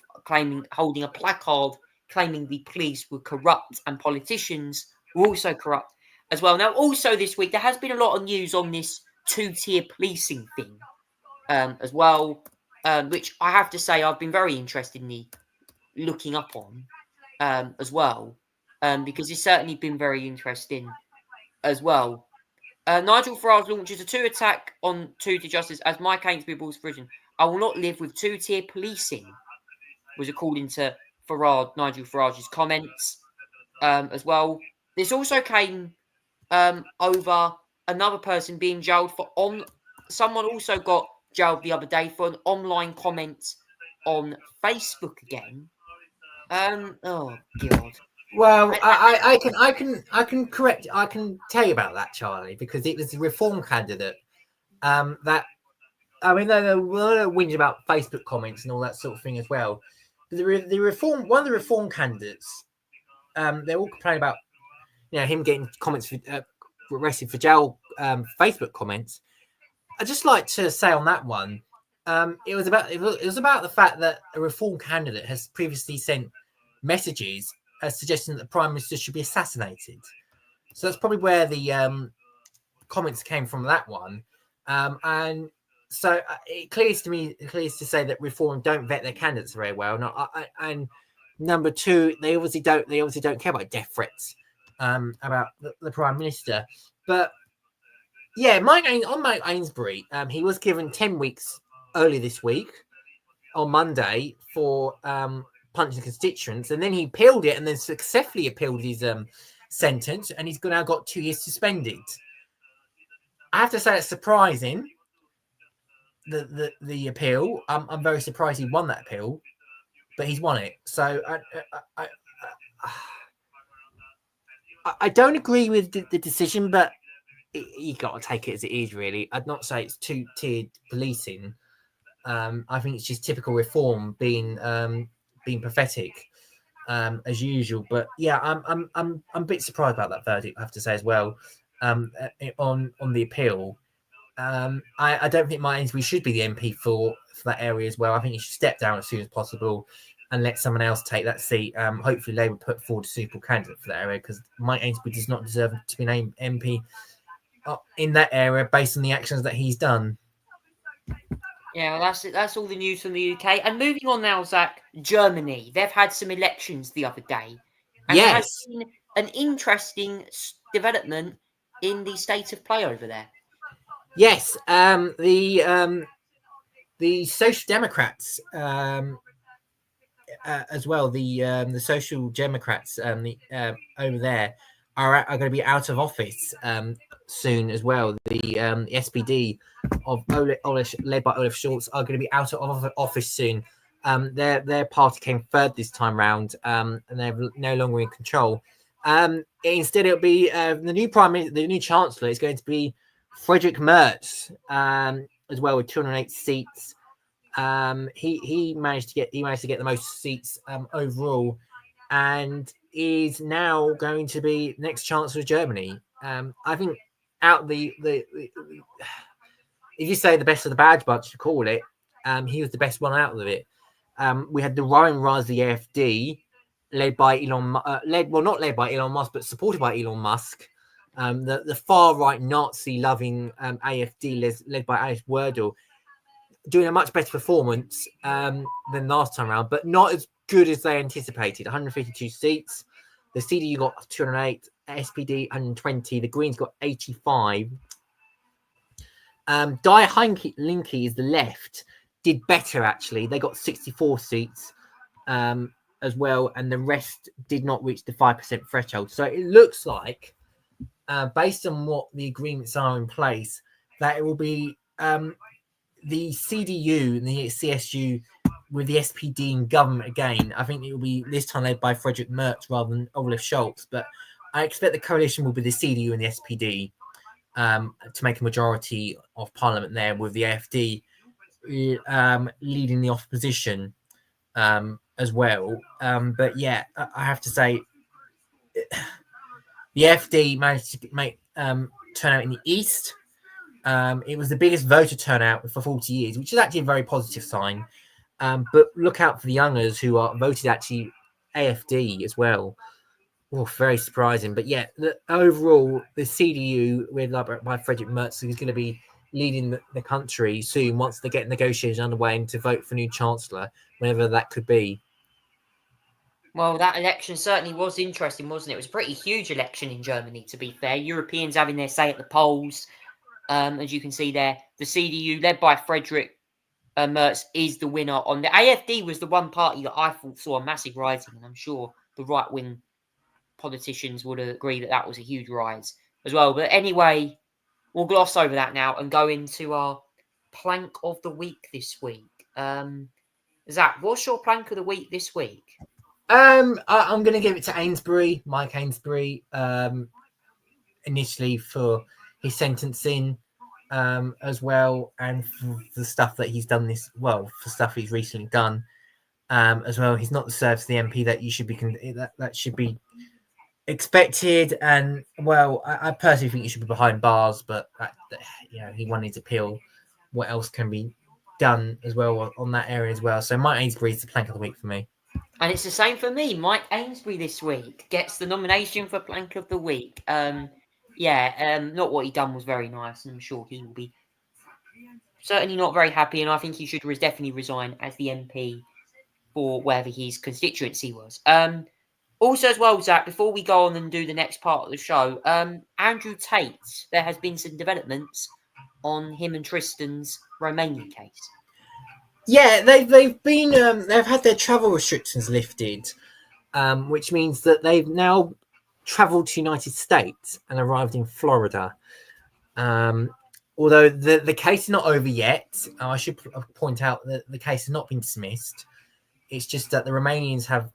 S1: holding a placard claiming the police were corrupt and politicians were also corrupt as well. Now, also this week, there has been a lot of news on this two-tier policing thing as well, which I have to say I've been very interested in looking up on as well, because it's certainly been very interesting as well. Nigel Farage launches a two attack on two-tier justice as Mike Ainsbury balls prison. I will not live with two-tier policing, was according to Nigel Farage's comments as well. This also came over another person being jailed someone also got jailed the other day for an online comment on Facebook again. Oh God.
S2: Well, I can correct. I can tell you about that, Charlie, because it was a Reform candidate. That I mean, there were whinge about Facebook comments and all that sort of thing as well. The Reform, one of the Reform candidates, they're all complaining about him getting comments arrested for jail, Facebook comments. I'd just like to say on that one, it was about the fact that a Reform candidate has previously sent messages suggesting that the Prime Minister should be assassinated. So that's probably where the comments came from, that one. And so it clears to say that Reform don't vet their candidates very well. And number two, they obviously don't care about death threats about the Prime Minister. But yeah, Mike Ainsbury, he was given 10 weeks early this week on Monday for punching constituents, and then he appealed it and then successfully appealed his sentence, and he's now got 2 years suspended. I have to say it's surprising, the appeal. I'm very surprised he won that appeal, but he's won it. So I don't agree with the decision, but you got to take it as it is, really. I'd not say it's two-tiered policing. I think it's just typical Reform being pathetic, as usual. But yeah, I'm a bit surprised about that verdict, I have to say as well. On the appeal, I don't think Mike Ainsbury should be the MP for that area as well. I think he should step down as soon as possible. and let someone else take that seat. Hopefully, Labour put forward a suitable candidate for that area, because Mike Ainsbury does not deserve to be named MP in that area based on the actions that he's done.
S1: Yeah, well, that's it. That's all the news from the UK. And moving on now, Zach, Germany. They've had some elections the other day. And there has
S2: Yes.
S1: been an interesting development in the state of play over there.
S2: Yes. The Social Democrats, as well, the Social Democrats over there are going to be out of office soon as well. The SPD of Olaf, led by Olaf Scholz, are going to be out of office soon. Their party came third this time round, and they're no longer in control. Instead, it'll be the new chancellor is going to be Friedrich Merz, as well, with 208 seats. He managed to get the most seats overall, and is now going to be next chancellor of Germany. I think out the if you say the best of the bad bunch, to call it, he was the best one out of it. We had the Ryan Razi AfD, led by not led by Elon Musk, but supported by Elon Musk. The far right Nazi loving AfD, led by Alice Werdel, doing a much better performance than last time around, but not as good as they anticipated. 152 seats. The CDU got 208, SPD 120, the Greens got 85. Die Linke is the left, did better actually. They got 64 seats as well, and the rest did not reach the 5% threshold. So it looks like, based on what the agreements are in place, that it will be the CDU and the CSU with the SPD in government again. I think it will be this time led by Friedrich Merz rather than Olaf Scholz, but I expect the coalition will be the CDU and the SPD to make a majority of parliament there, with the AfD leading the opposition as well. But yeah, I have to say, the AfD managed to make turnout in the East. It was the biggest voter turnout for 40 years, which is actually a very positive sign. But look out for the youngers who are voted actually AfD as well. Oh, very surprising. But yeah, overall, the CDU, led by Friedrich Merz, is going to be leading the country soon once they get negotiations underway and to vote for new chancellor, whenever that could be.
S1: Well, that election certainly was interesting, wasn't it? It was a pretty huge election in Germany, to be fair. Europeans having their say at the polls. As you can see there, the CDU, led by Friedrich Merz, is the winner. On the AfD was the one party that I thought saw a massive rising, and I'm sure the right-wing politicians would agree that that was a huge rise as well. But anyway, we'll gloss over that now and go into our plank of the week this week. Zach, what's your plank of the week this week?
S2: I'm going to give it to Mike Ainsbury, initially for his sentencing, as well, and for the stuff that he's done for stuff he's recently done, as well. He's not served the MP that you should be that should be expected, and well, I personally think he should be behind bars, but he won his appeal. What else can be done as well on that area as well? So Mike Ainsbury is the plank of the week for me.
S1: And it's the same for me. Mike Ainsbury this week gets the nomination for plank of the week. Not what he done was very nice, and I'm sure he will be certainly not very happy, and I think he should definitely resign as the MP for wherever his constituency was. Also as well, Zach, before we go on and do the next part of the show, Andrew Tate, there has been some developments on him and Tristan's Romania case.
S2: Yeah, they've had their travel restrictions lifted, which means that they've now travelled to the United States and arrived in Florida. Although the case is not over yet, I should point out that the case has not been dismissed. It's just that the Romanians have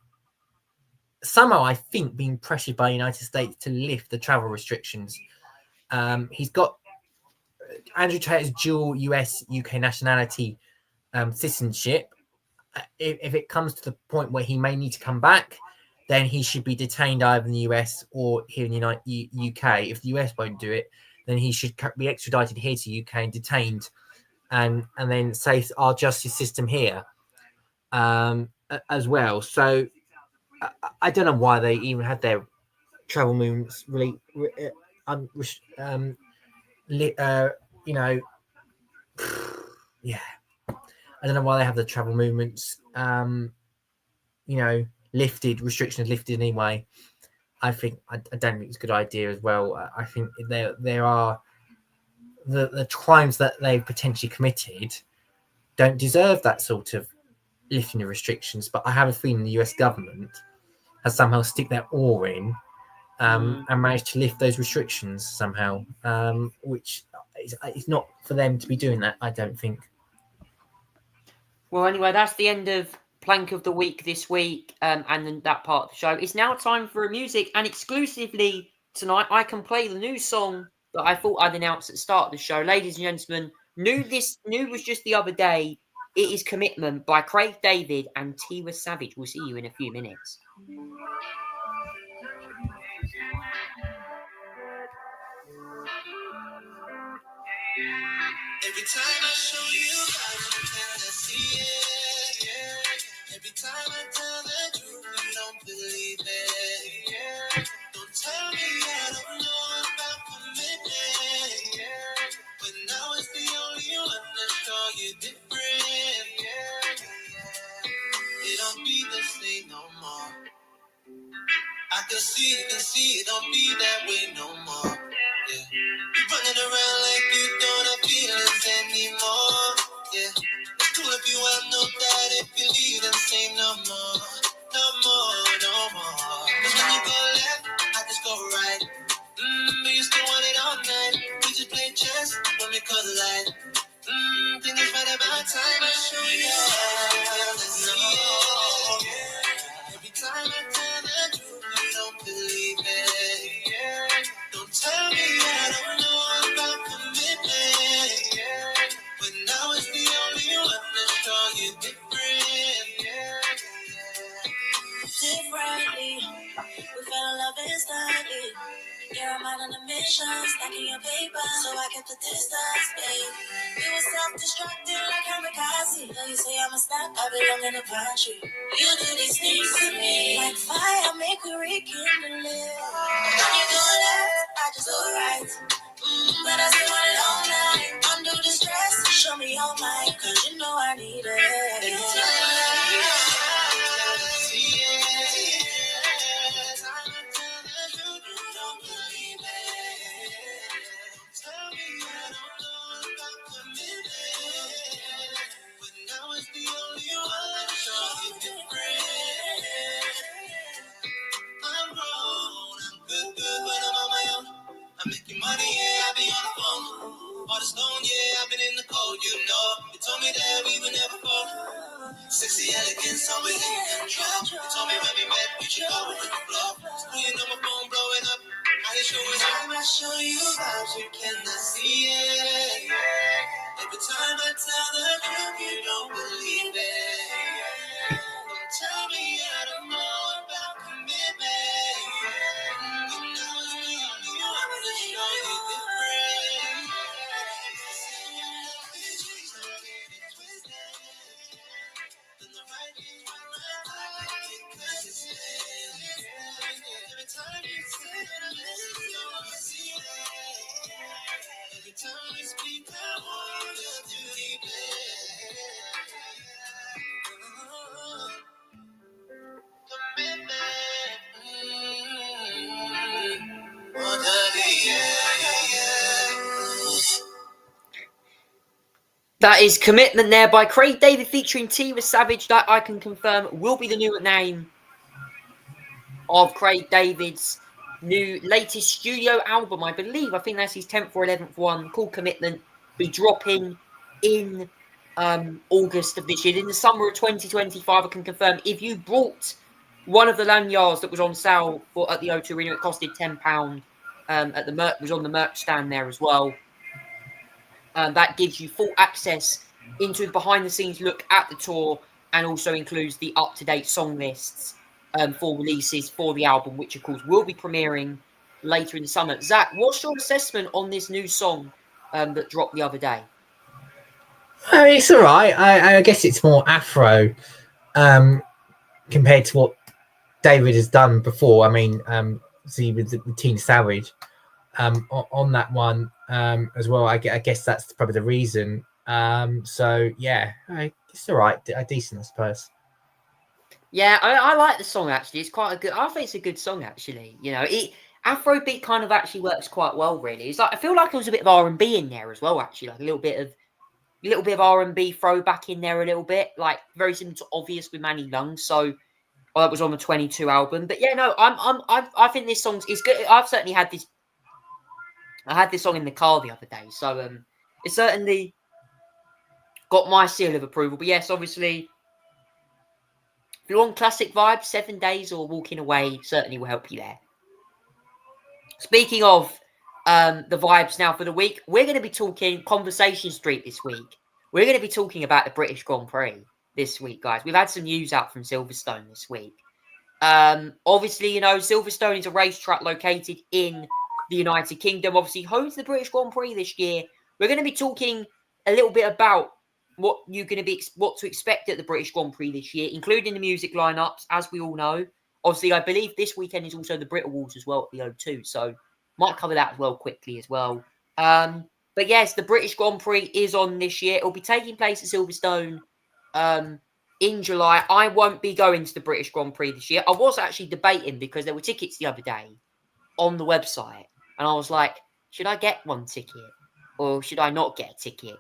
S2: somehow, I think, been pressured by the United States to lift the travel restrictions. He's got Andrew Tate has dual US-UK nationality citizenship. If it comes to the point where he may need to come back, then he should be detained either in the US or here in the UK. If the US won't do it, then he should be extradited here to UK and detained, and then face our justice system here. as well. So I don't know why they even had their travel movements really, you know, yeah. I don't know why they have the travel movements, you know, restrictions lifted anyway. I don't think it's a good idea as well. I think there are the crimes that they've potentially committed don't deserve that sort of lifting of restrictions. But I have a feeling the US government has somehow stick their oar in and managed to lift those restrictions somehow, which is not for them to be doing that, I don't think.
S1: Well, anyway, that's the end of Plank of the Week this week, and then that part of the show. It's now time for music, and exclusively tonight, I can play the new song that I thought I'd announce at the start of the show. Ladies and gentlemen, new was just the other day. It is Commitment by Craig David and Tiwa Savage. We'll see you in a few minutes.
S3: Every time I show you, I can see it. Yeah. Every time I tell the truth, you don't believe it. Yeah. Don't tell me I don't know about commitment. Yeah. But now it's the only one that show you different. Yeah. It don't be the same no more. I can see it don't be that way no more. Yeah. You're running around like you don't have feelings anymore. Yeah. It's cool if you have no doubt, if you leave, then say no more. No more, no more. Cause when you go left, I just go right. But you still want it all night. We just play chess when we call the light. Think it's right about time I show you. Every time I tell the truth, you don't believe it. Yeah. Don't tell me I don't know about commitment. Yeah. But now it's the only one that show you different. Yeah. Differently, we fell in love instantly. Yeah, I'm out on a mission, stacking your paper, so I kept the distance, babe. You were self-destructing like kamikaze. Though you say I'm a snack, I belong in a pantry. You do these things to me, like fire, make me rekindle it. When you go left, I just go right. But I still want it all night. Undo the stress, show me your mind, cause you know I need it. Tell me I don't know about commitment, but now it's the only one show you different. I'm grown, I'm good, but I'm on my own. I'm making money, yeah, I be on the phone. All the stone, yeah, I've been in the cold, you know. You told me that we would never fall. Sexy elegance, always in control. You told me when we met, we should go with the flow. Screwing on my phone, blowing up. I ain't sure it's time I show you vibes, you cannot see it. Every time I tell the truth, you don't believe it. Don't tell me I don't know about commitment. You know it's the only one to show you different. Every time you say that I listen, you don't see it. Every time you speak, I want you to deep commitment. Oh, daddy, yeah.
S1: That is Commitment there by Craig David featuring Tiwa Savage. That I can confirm will be the new name of Craig David's new latest studio album, I believe. I think that's his 10th or 11th one, called Commitment. Be dropping in August of this year. In the summer of 2025, I can confirm if you bought one of the lanyards that was on sale at the O2 Arena, it costed £10. At the merch, was on the merch stand there as well. That gives you full access into the behind-the-scenes look at the tour, and also includes the up-to-date song lists for releases for the album, which of course will be premiering later in the summer. Zach, what's your assessment on this new song that dropped the other day?
S2: It's all right. I guess it's more Afro. compared to what David has done before. I mean, see with Tina Savage on that one as well. I guess that's probably the reason. So yeah, it's all right, decent, I suppose.
S1: Yeah, I like the song actually. It's quite a good. I think it's a good song actually. You know, Afrobeat kind of actually works quite well. Really, it's like I feel like there was a bit of R&B in there as well. Actually, like a little bit of R&B throwback in there a little bit, like very similar to Obvious with Manny Lung. So that was on the 22 album. But yeah, no, I think this song is good. I've certainly had this. I had this song in the car the other day, so it's certainly got my seal of approval. But yes, obviously, if you want classic vibes, 7 Days or Walking Away certainly will help you there. Speaking of the vibes now for the week, we're going to be talking Conversation Street this week. We're going to be talking about the British Grand Prix this week, guys. We've had some news out from Silverstone this week. Obviously, you know, Silverstone is a racetrack located in the United Kingdom, obviously home to the British Grand Prix this year. We're going to be talking a little bit about what to expect at the British Grand Prix this year, including the music lineups, as we all know. Obviously, I believe this weekend is also the Brit Awards as well at the O2, so might cover that as well quickly as well. But yes, the British Grand Prix is on this year. It'll be taking place at Silverstone in July. I won't be going to the British Grand Prix this year. I was actually debating because there were tickets the other day on the website, and I was like, should I get one ticket or should I not get a ticket?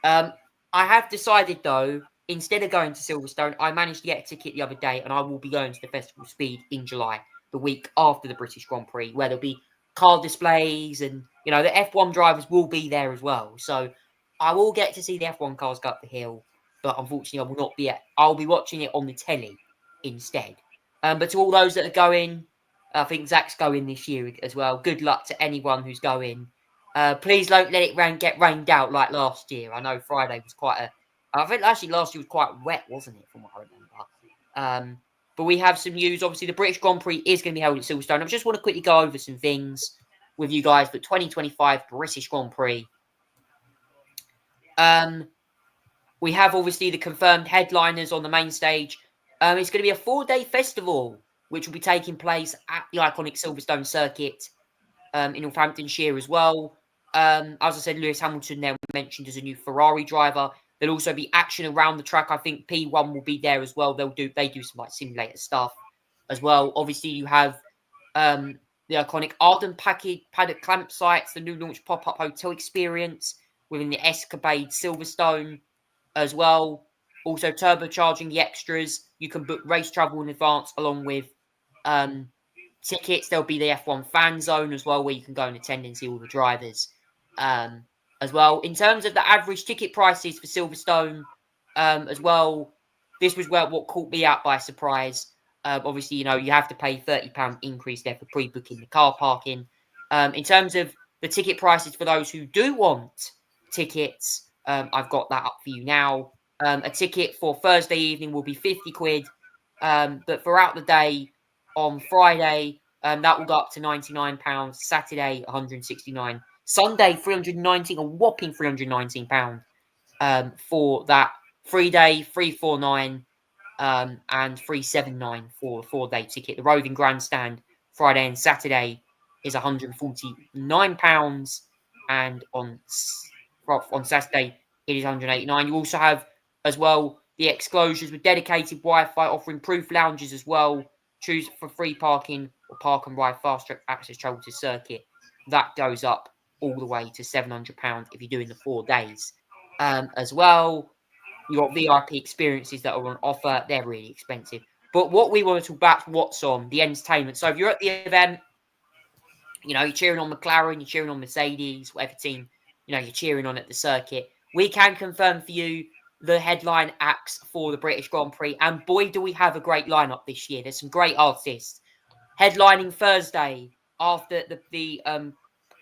S1: I have decided though, instead of going to Silverstone, I managed to get a ticket the other day, and I will be going to the Festival Speed in July, the week after the British Grand Prix, where there'll be car displays and, you know, the F1 drivers will be there as well. So I will get to see the F1 cars go up the hill, but unfortunately I will not be I'll be watching it on the telly instead. But to all those that are going, I think Zach's going this year as well. Good luck to anyone who's going. Please don't let it get rained out like last year. I know Friday was I think actually last year was quite wet, wasn't it, from what I remember? But we have some news. Obviously, the British Grand Prix is going to be held at Silverstone. I just want to quickly go over some things with you guys for 2025 British Grand Prix. We have obviously the confirmed headliners on the main stage. It's going to be a 4-day festival, which will be taking place at the iconic Silverstone circuit in Northamptonshire as well. As I said, Lewis Hamilton there mentioned as a new Ferrari driver. There'll also be action around the track. I think P1 will be there as well. They do some like simulator stuff as well. Obviously, you have the iconic Arden paddock campsites, the new launch pop-up hotel experience within the Escapade Silverstone as well. Also, turbocharging the extras. You can book race travel in advance along with tickets. There'll be the F1 fan zone as well, where you can go and attend and see all the drivers as well. In terms of the average ticket prices for Silverstone as well, this was what caught me out by surprise. Obviously, you know, you have to pay £30 increase there for pre-booking the car parking. In terms of the ticket prices for those who do want tickets, I've got that up for you now. A ticket for Thursday evening will be 50 quid. But throughout the day on Friday, that will go up to £99. Saturday, £169. Sunday, £319, a whopping £319 for that 3-day, £349 and £379 for a 4-day ticket. The roving grandstand Friday and Saturday is £149, and on Saturday it is £189. You also have as well the exclosures with dedicated Wi-Fi, offering proof lounges as well. Choose for free parking or park and ride fast track access travel to circuit. That goes up all the way to £700 if you're doing the 4 days. As well, you got VIP experiences that are on offer. They're really expensive. But what we want to talk about is what's on the entertainment. So if you're at the event, you know, you're cheering on McLaren, you're cheering on Mercedes, whatever team, you know, you're cheering on at the circuit. We can confirm for you the headline acts for the British Grand Prix. And boy, do we have a great lineup this year. There's some great artists. Headlining Thursday after the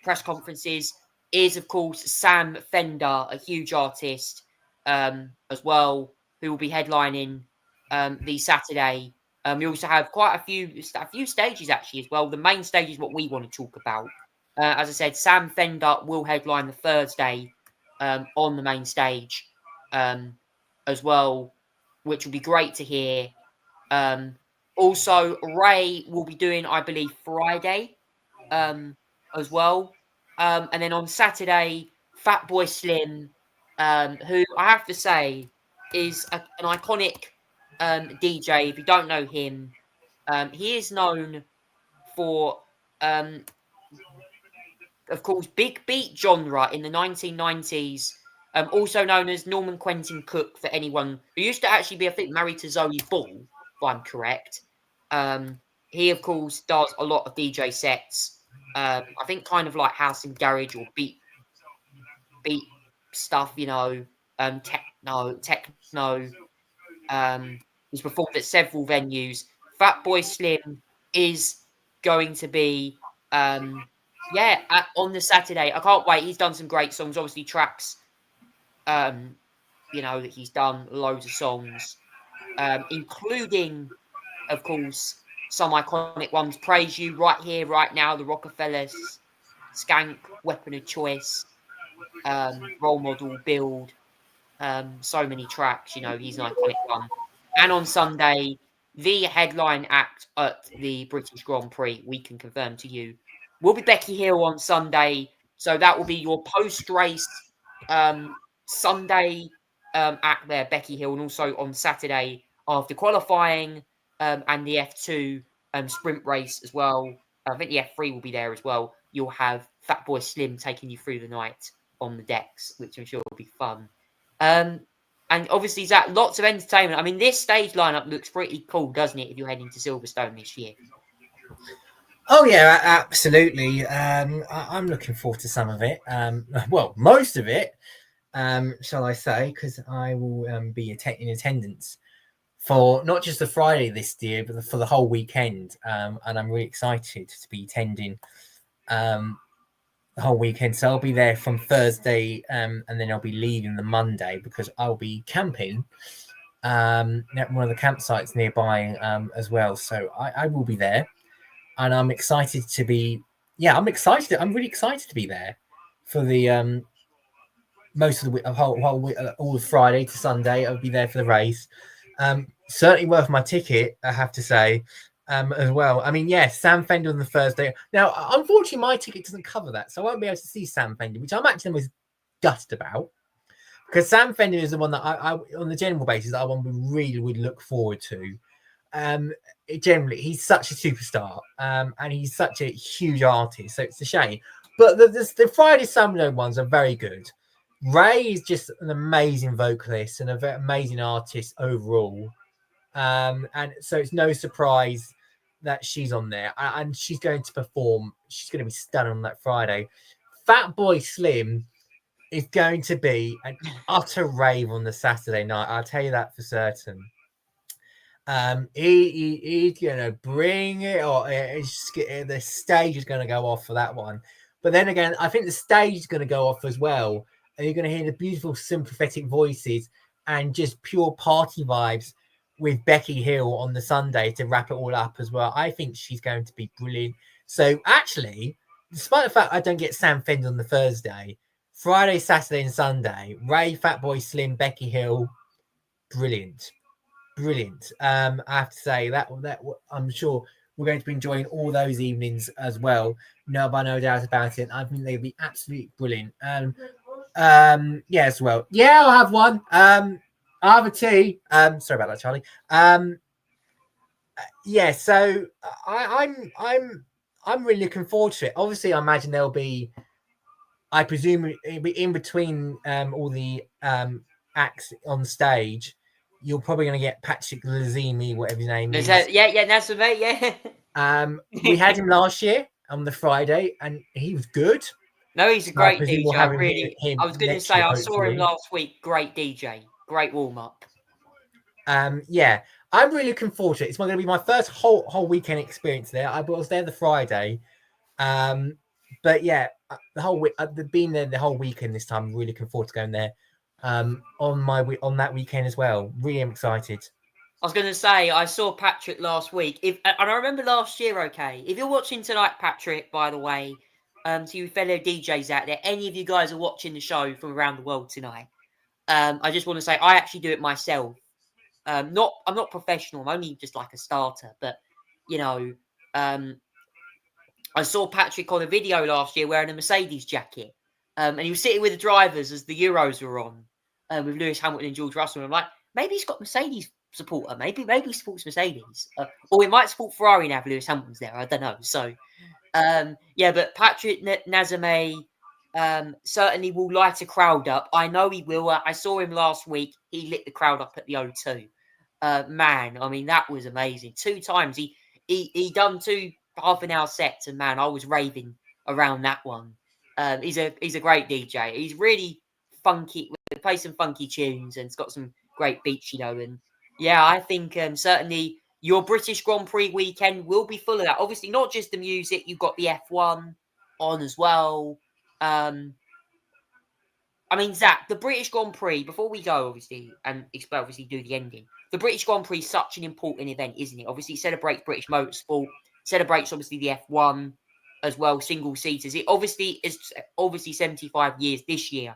S1: press conferences is, of course, Sam Fender, a huge artist as well, who will be headlining the Saturday. We also have quite a few stages actually as well. The main stage is what we want to talk about. As I said, Sam Fender will headline the Thursday on the main stage as well, which will be great to hear. Also, Ray will be doing, I believe, Friday as well. And then on Saturday, Fatboy Slim, who I have to say is an iconic DJ. If you don't know him, he is known for, of course, big beat genre in the 1990s. Also known as Norman Quentin Cook for anyone who used to actually be, I think, married to Zoe Ball, if I'm correct. He, of course, does a lot of DJ sets. I think kind of like house and garage or beat stuff, techno. He's performed at several venues. Fatboy Slim is going to be, on the Saturday. I can't wait. He's done some great songs, obviously tracks. That he's done loads of songs, including, of course, some iconic ones. Praise You, Right Here, Right Now, The Rockefellers, Skank, Weapon of Choice, Role Model, Build. So many tracks, he's an iconic one. And on Sunday, the headline act at the British Grand Prix, we can confirm to you, will be Becky Hill on Sunday. So that will be your post-race Sunday act there, Becky Hill, and also on Saturday after qualifying and the F2 sprint race as well. I think the F3 will be there as well. You'll have Fatboy Slim taking you through the night on the decks, which I'm sure will be fun. And obviously, Zach, lots of entertainment. I mean, this stage lineup looks pretty cool, doesn't it, if you're heading to Silverstone this year?
S2: Oh, yeah, absolutely. I'm looking forward to some of it. Well, most of it, shall I say, because I will be in attendance for not just the Friday this year, but for the whole weekend. And I'm really excited to be attending the whole weekend. So I'll be there from Thursday and then I'll be leaving the Monday because I'll be camping at one of the campsites nearby as well. So I will be there and I'm excited to be, I'm really excited to be there for the most of the all of Friday to Sunday. I'll be there for the race. Certainly worth my ticket, I have to say. As well. I mean, Sam Fender on the Thursday. Now, unfortunately, my ticket doesn't cover that, so I won't be able to see Sam Fender, which I'm actually almost gutted about, because Sam Fender is the one that I on the general basis, I really would look forward to. Generally, he's such a superstar, and he's such a huge artist, so it's a shame. But the Friday Sunday ones are very good. Ray is just an amazing vocalist and a very amazing artist overall. And so it's no surprise that she's on there and she's going to perform. She's going to be stunning on that Friday. Fatboy Slim is going to be an utter rave on the Saturday night. I'll tell you that for certain. He's going to bring it, or the stage is going to go off for that one. But then again, I think the stage is going to go off as well. And you're going to hear the beautiful sympathetic voices and just pure party vibes with Becky Hill on the Sunday to wrap it all up as well. I think she's going to be brilliant. So actually, despite the fact I don't get Sam Fender on the Thursday, Friday, Saturday and Sunday, Ray, Fatboy Slim, Becky Hill, brilliant. I have to say that I'm sure we're going to be enjoying all those evenings as well. No doubt about it. I think they'll be absolutely brilliant. As well. I'll have one. I'll have a tea. Sorry about that, Charlie. So I'm really looking forward to it. Obviously, I imagine there'll be, I presume it'll be in between all the acts on stage. You're probably going to get Patrick Lazimi, whatever his name is.
S1: That's it.
S2: We had him last year on the Friday, and he was good.
S1: No, he's a great DJ.
S2: I
S1: was going to say, I saw him last week. Great DJ. Great warm-up.
S2: I'm really looking forward to it. It's going to be my first whole weekend experience there. I was there the Friday. The whole week, being there the whole weekend this time, I'm really looking forward to going there on that weekend as well. Really am excited.
S1: I was going to say, I saw Patrick last week. And I remember last year, okay, if you're watching tonight, Patrick, by the way, to you fellow DJs out there, any of you guys are watching the show from around the world tonight, I just want to say I actually do it myself. I'm not professional. I'm only just like a starter. But you know, I saw Patrick on a video last year wearing a Mercedes jacket, and he was sitting with the drivers as the Euros were on, with Lewis Hamilton and George Russell. And I'm like, maybe he's got Mercedes supporter. Maybe he supports Mercedes, or he might support Ferrari now if Lewis Hamilton's there. I don't know. So, yeah, but Patrick Nazame certainly will light a crowd up. I know he will. I saw him last week. He lit the crowd up at the O2. Man, I mean, that was amazing. 2 times he done 2 half-an-hour sets, and man, I was raving around that one. He's a great DJ. He's really funky. Plays some funky tunes, and it's got some great beats, And yeah, I think certainly your British Grand Prix weekend will be full of that. Obviously, not just the music. You've got the F1 on as well. I mean, Zach, the British Grand Prix, before we go, obviously, and obviously do the ending, the British Grand Prix is such an important event, isn't it? Obviously, it celebrates British motorsport, celebrates, obviously, the F1 as well, single-seaters. It obviously is 75 years this year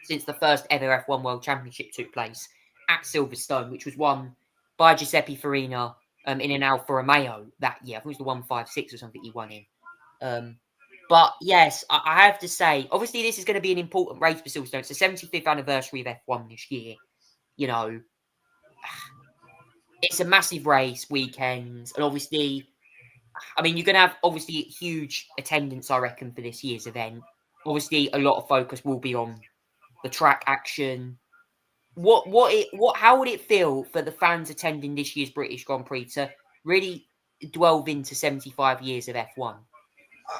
S1: since the first ever F1 World Championship took place at Silverstone, which was won by Giuseppe Farina in an Alfa Romeo that year. I think it was the 156 or something he won in. But yes, I have to say, obviously, this is going to be an important race for Silverstone. It's the 75th anniversary of F1 this year. It's a massive race weekend. And obviously, I mean, you're going to have, obviously, huge attendance, I reckon, for this year's event. Obviously, a lot of focus will be on the track action. How would it feel for the fans attending this year's British Grand Prix to really delve into 75 years of F1?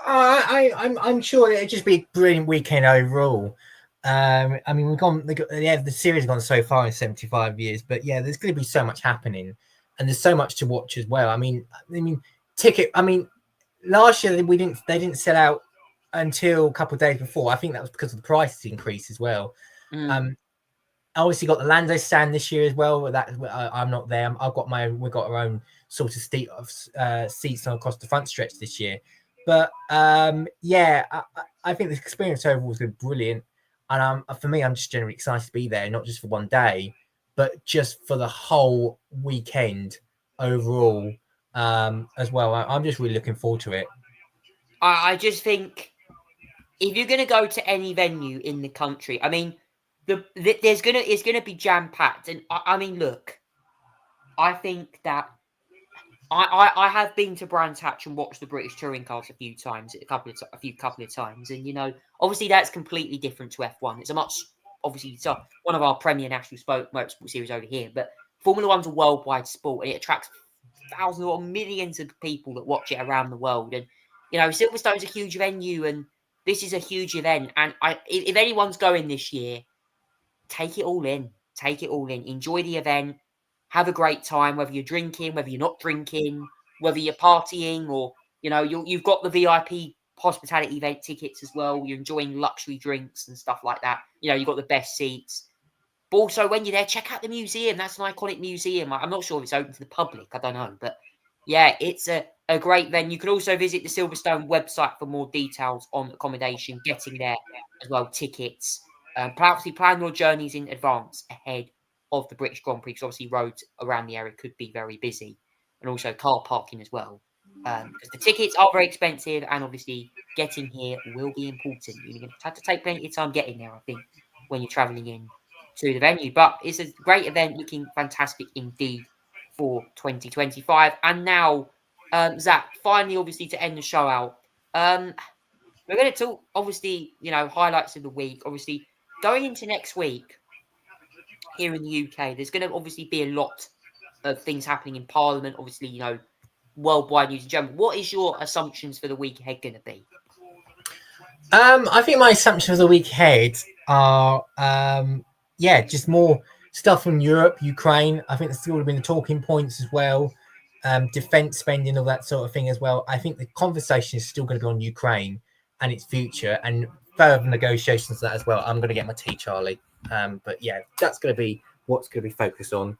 S2: I'm sure it'd just be a brilliant weekend overall. I mean, the series has gone so far in 75 years, but yeah, there's going to be so much happening, and there's so much to watch as well. I mean, last year they didn't sell out until a couple of days before. I think that was because of the prices increase as well. Obviously got the Lando stand this year as well. That I'm not there. We've got our own sort of seats across the front stretch this year. But yeah, I think the experience overall has been brilliant, and for me, I'm just generally excited to be there, not just for one day, but just for the whole weekend overall as well. I'm just really looking forward to it.
S1: I just think if you're going to go to any venue in the country, I mean, it's going to be jam packed, and I mean, look, I think that. I have been to Brands Hatch and watched the British Touring Cars a few couple of times, and obviously that's completely different to F1. It's it's one of our premier national motorsport series over here, but Formula One's a worldwide sport, and it attracts thousands or millions of people that watch it around the world. And Silverstone's a huge venue, and this is a huge event. And if anyone's going this year, take it all in, enjoy the event. Have a great time, whether you're drinking, whether you're not drinking, whether you're partying, or you've got the VIP hospitality event tickets as well. You're enjoying luxury drinks and stuff like that. You've got the best seats. But also, when you're there, check out the museum. That's an iconic museum. I'm not sure if it's open to the public. I don't know, but yeah, it's a great venue. You can also visit the Silverstone website for more details on accommodation, getting there as well, tickets. Obviously, plan your journeys in advance ahead of the British Grand Prix, because obviously roads around the area could be very busy, and also car parking as well, because the tickets are very expensive, and obviously getting here will be important. You're going to have to take plenty of time getting there, I think, when you're travelling in to the venue. But it's a great event, looking fantastic indeed for 2025. And now, Zach, finally, obviously, to end the show out, we're going to talk, obviously, highlights of the week. Obviously, going into next week, here in the UK, there's going to obviously be a lot of things happening in Parliament, obviously, worldwide news in general. What is your assumptions for the week ahead going to be?
S2: I think my assumptions for the week ahead are, just more stuff from Europe, Ukraine. I think that's still been the talking points as well. Defense spending, all that sort of thing as well. I think the conversation is still going to be on Ukraine and its future, and further negotiations of that as well. I'm going to get my tea, Charlie. But yeah, that's going to be what's going to be focused on.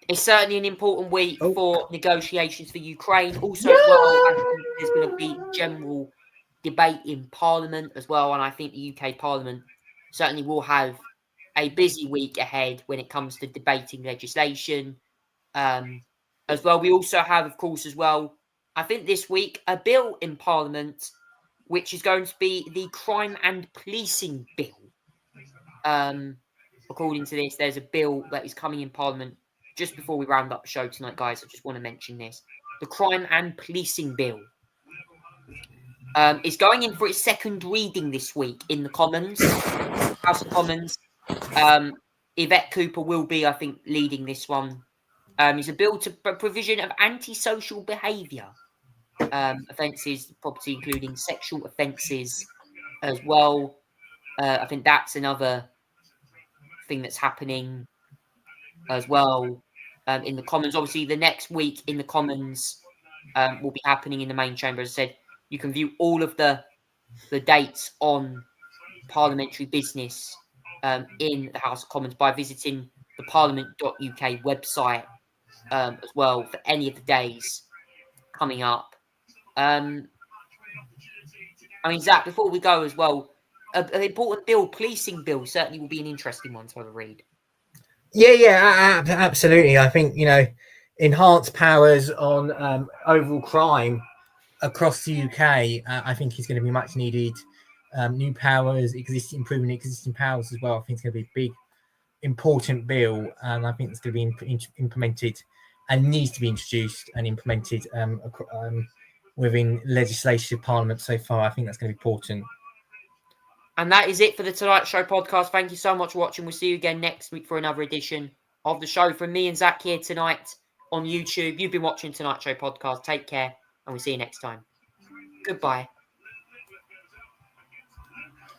S1: It's certainly an important week for negotiations for Ukraine. Also, as well, I think there's going to be general debate in Parliament as well. And I think the UK Parliament certainly will have a busy week ahead when it comes to debating legislation. As well, we also have, of course, as well, I think this week, a bill in Parliament, which is going to be the Crime and Policing Bill. According to this, there's a bill that is coming in Parliament just before we round up the show tonight, guys. I just want to mention this. The Crime and Policing Bill is going in for its second reading this week in the Commons, House of Commons. Yvette Cooper will be, I think, leading this one. It's a bill to provision of antisocial behaviour offences, property including sexual offences as well. I think that's another thing that's happening as well in the Commons. Obviously, the next week in the Commons will be happening in the main chamber. As I said, you can view all of the dates on parliamentary business in the House of Commons by visiting the parliament.uk website as well for any of the days coming up. I mean, Zach, before we go as well, an important bill, policing bill, certainly will be an interesting one to have a read.
S2: Yeah, absolutely. I think, enhanced powers on overall crime across the UK, I think is going to be much needed. New powers, improving existing powers as well. I think it's going to be a big, important bill, and I think it's going to be implemented and needs to be introduced and implemented within legislative parliament so far. I think that's going to be important.
S1: And that is it for the Tonight Show podcast. Thank you so much for watching. We'll see you again next week for another edition of the show. From me and Zach here tonight on YouTube. You've been watching Tonight Show podcast. Take care, and we'll see you next time. Goodbye.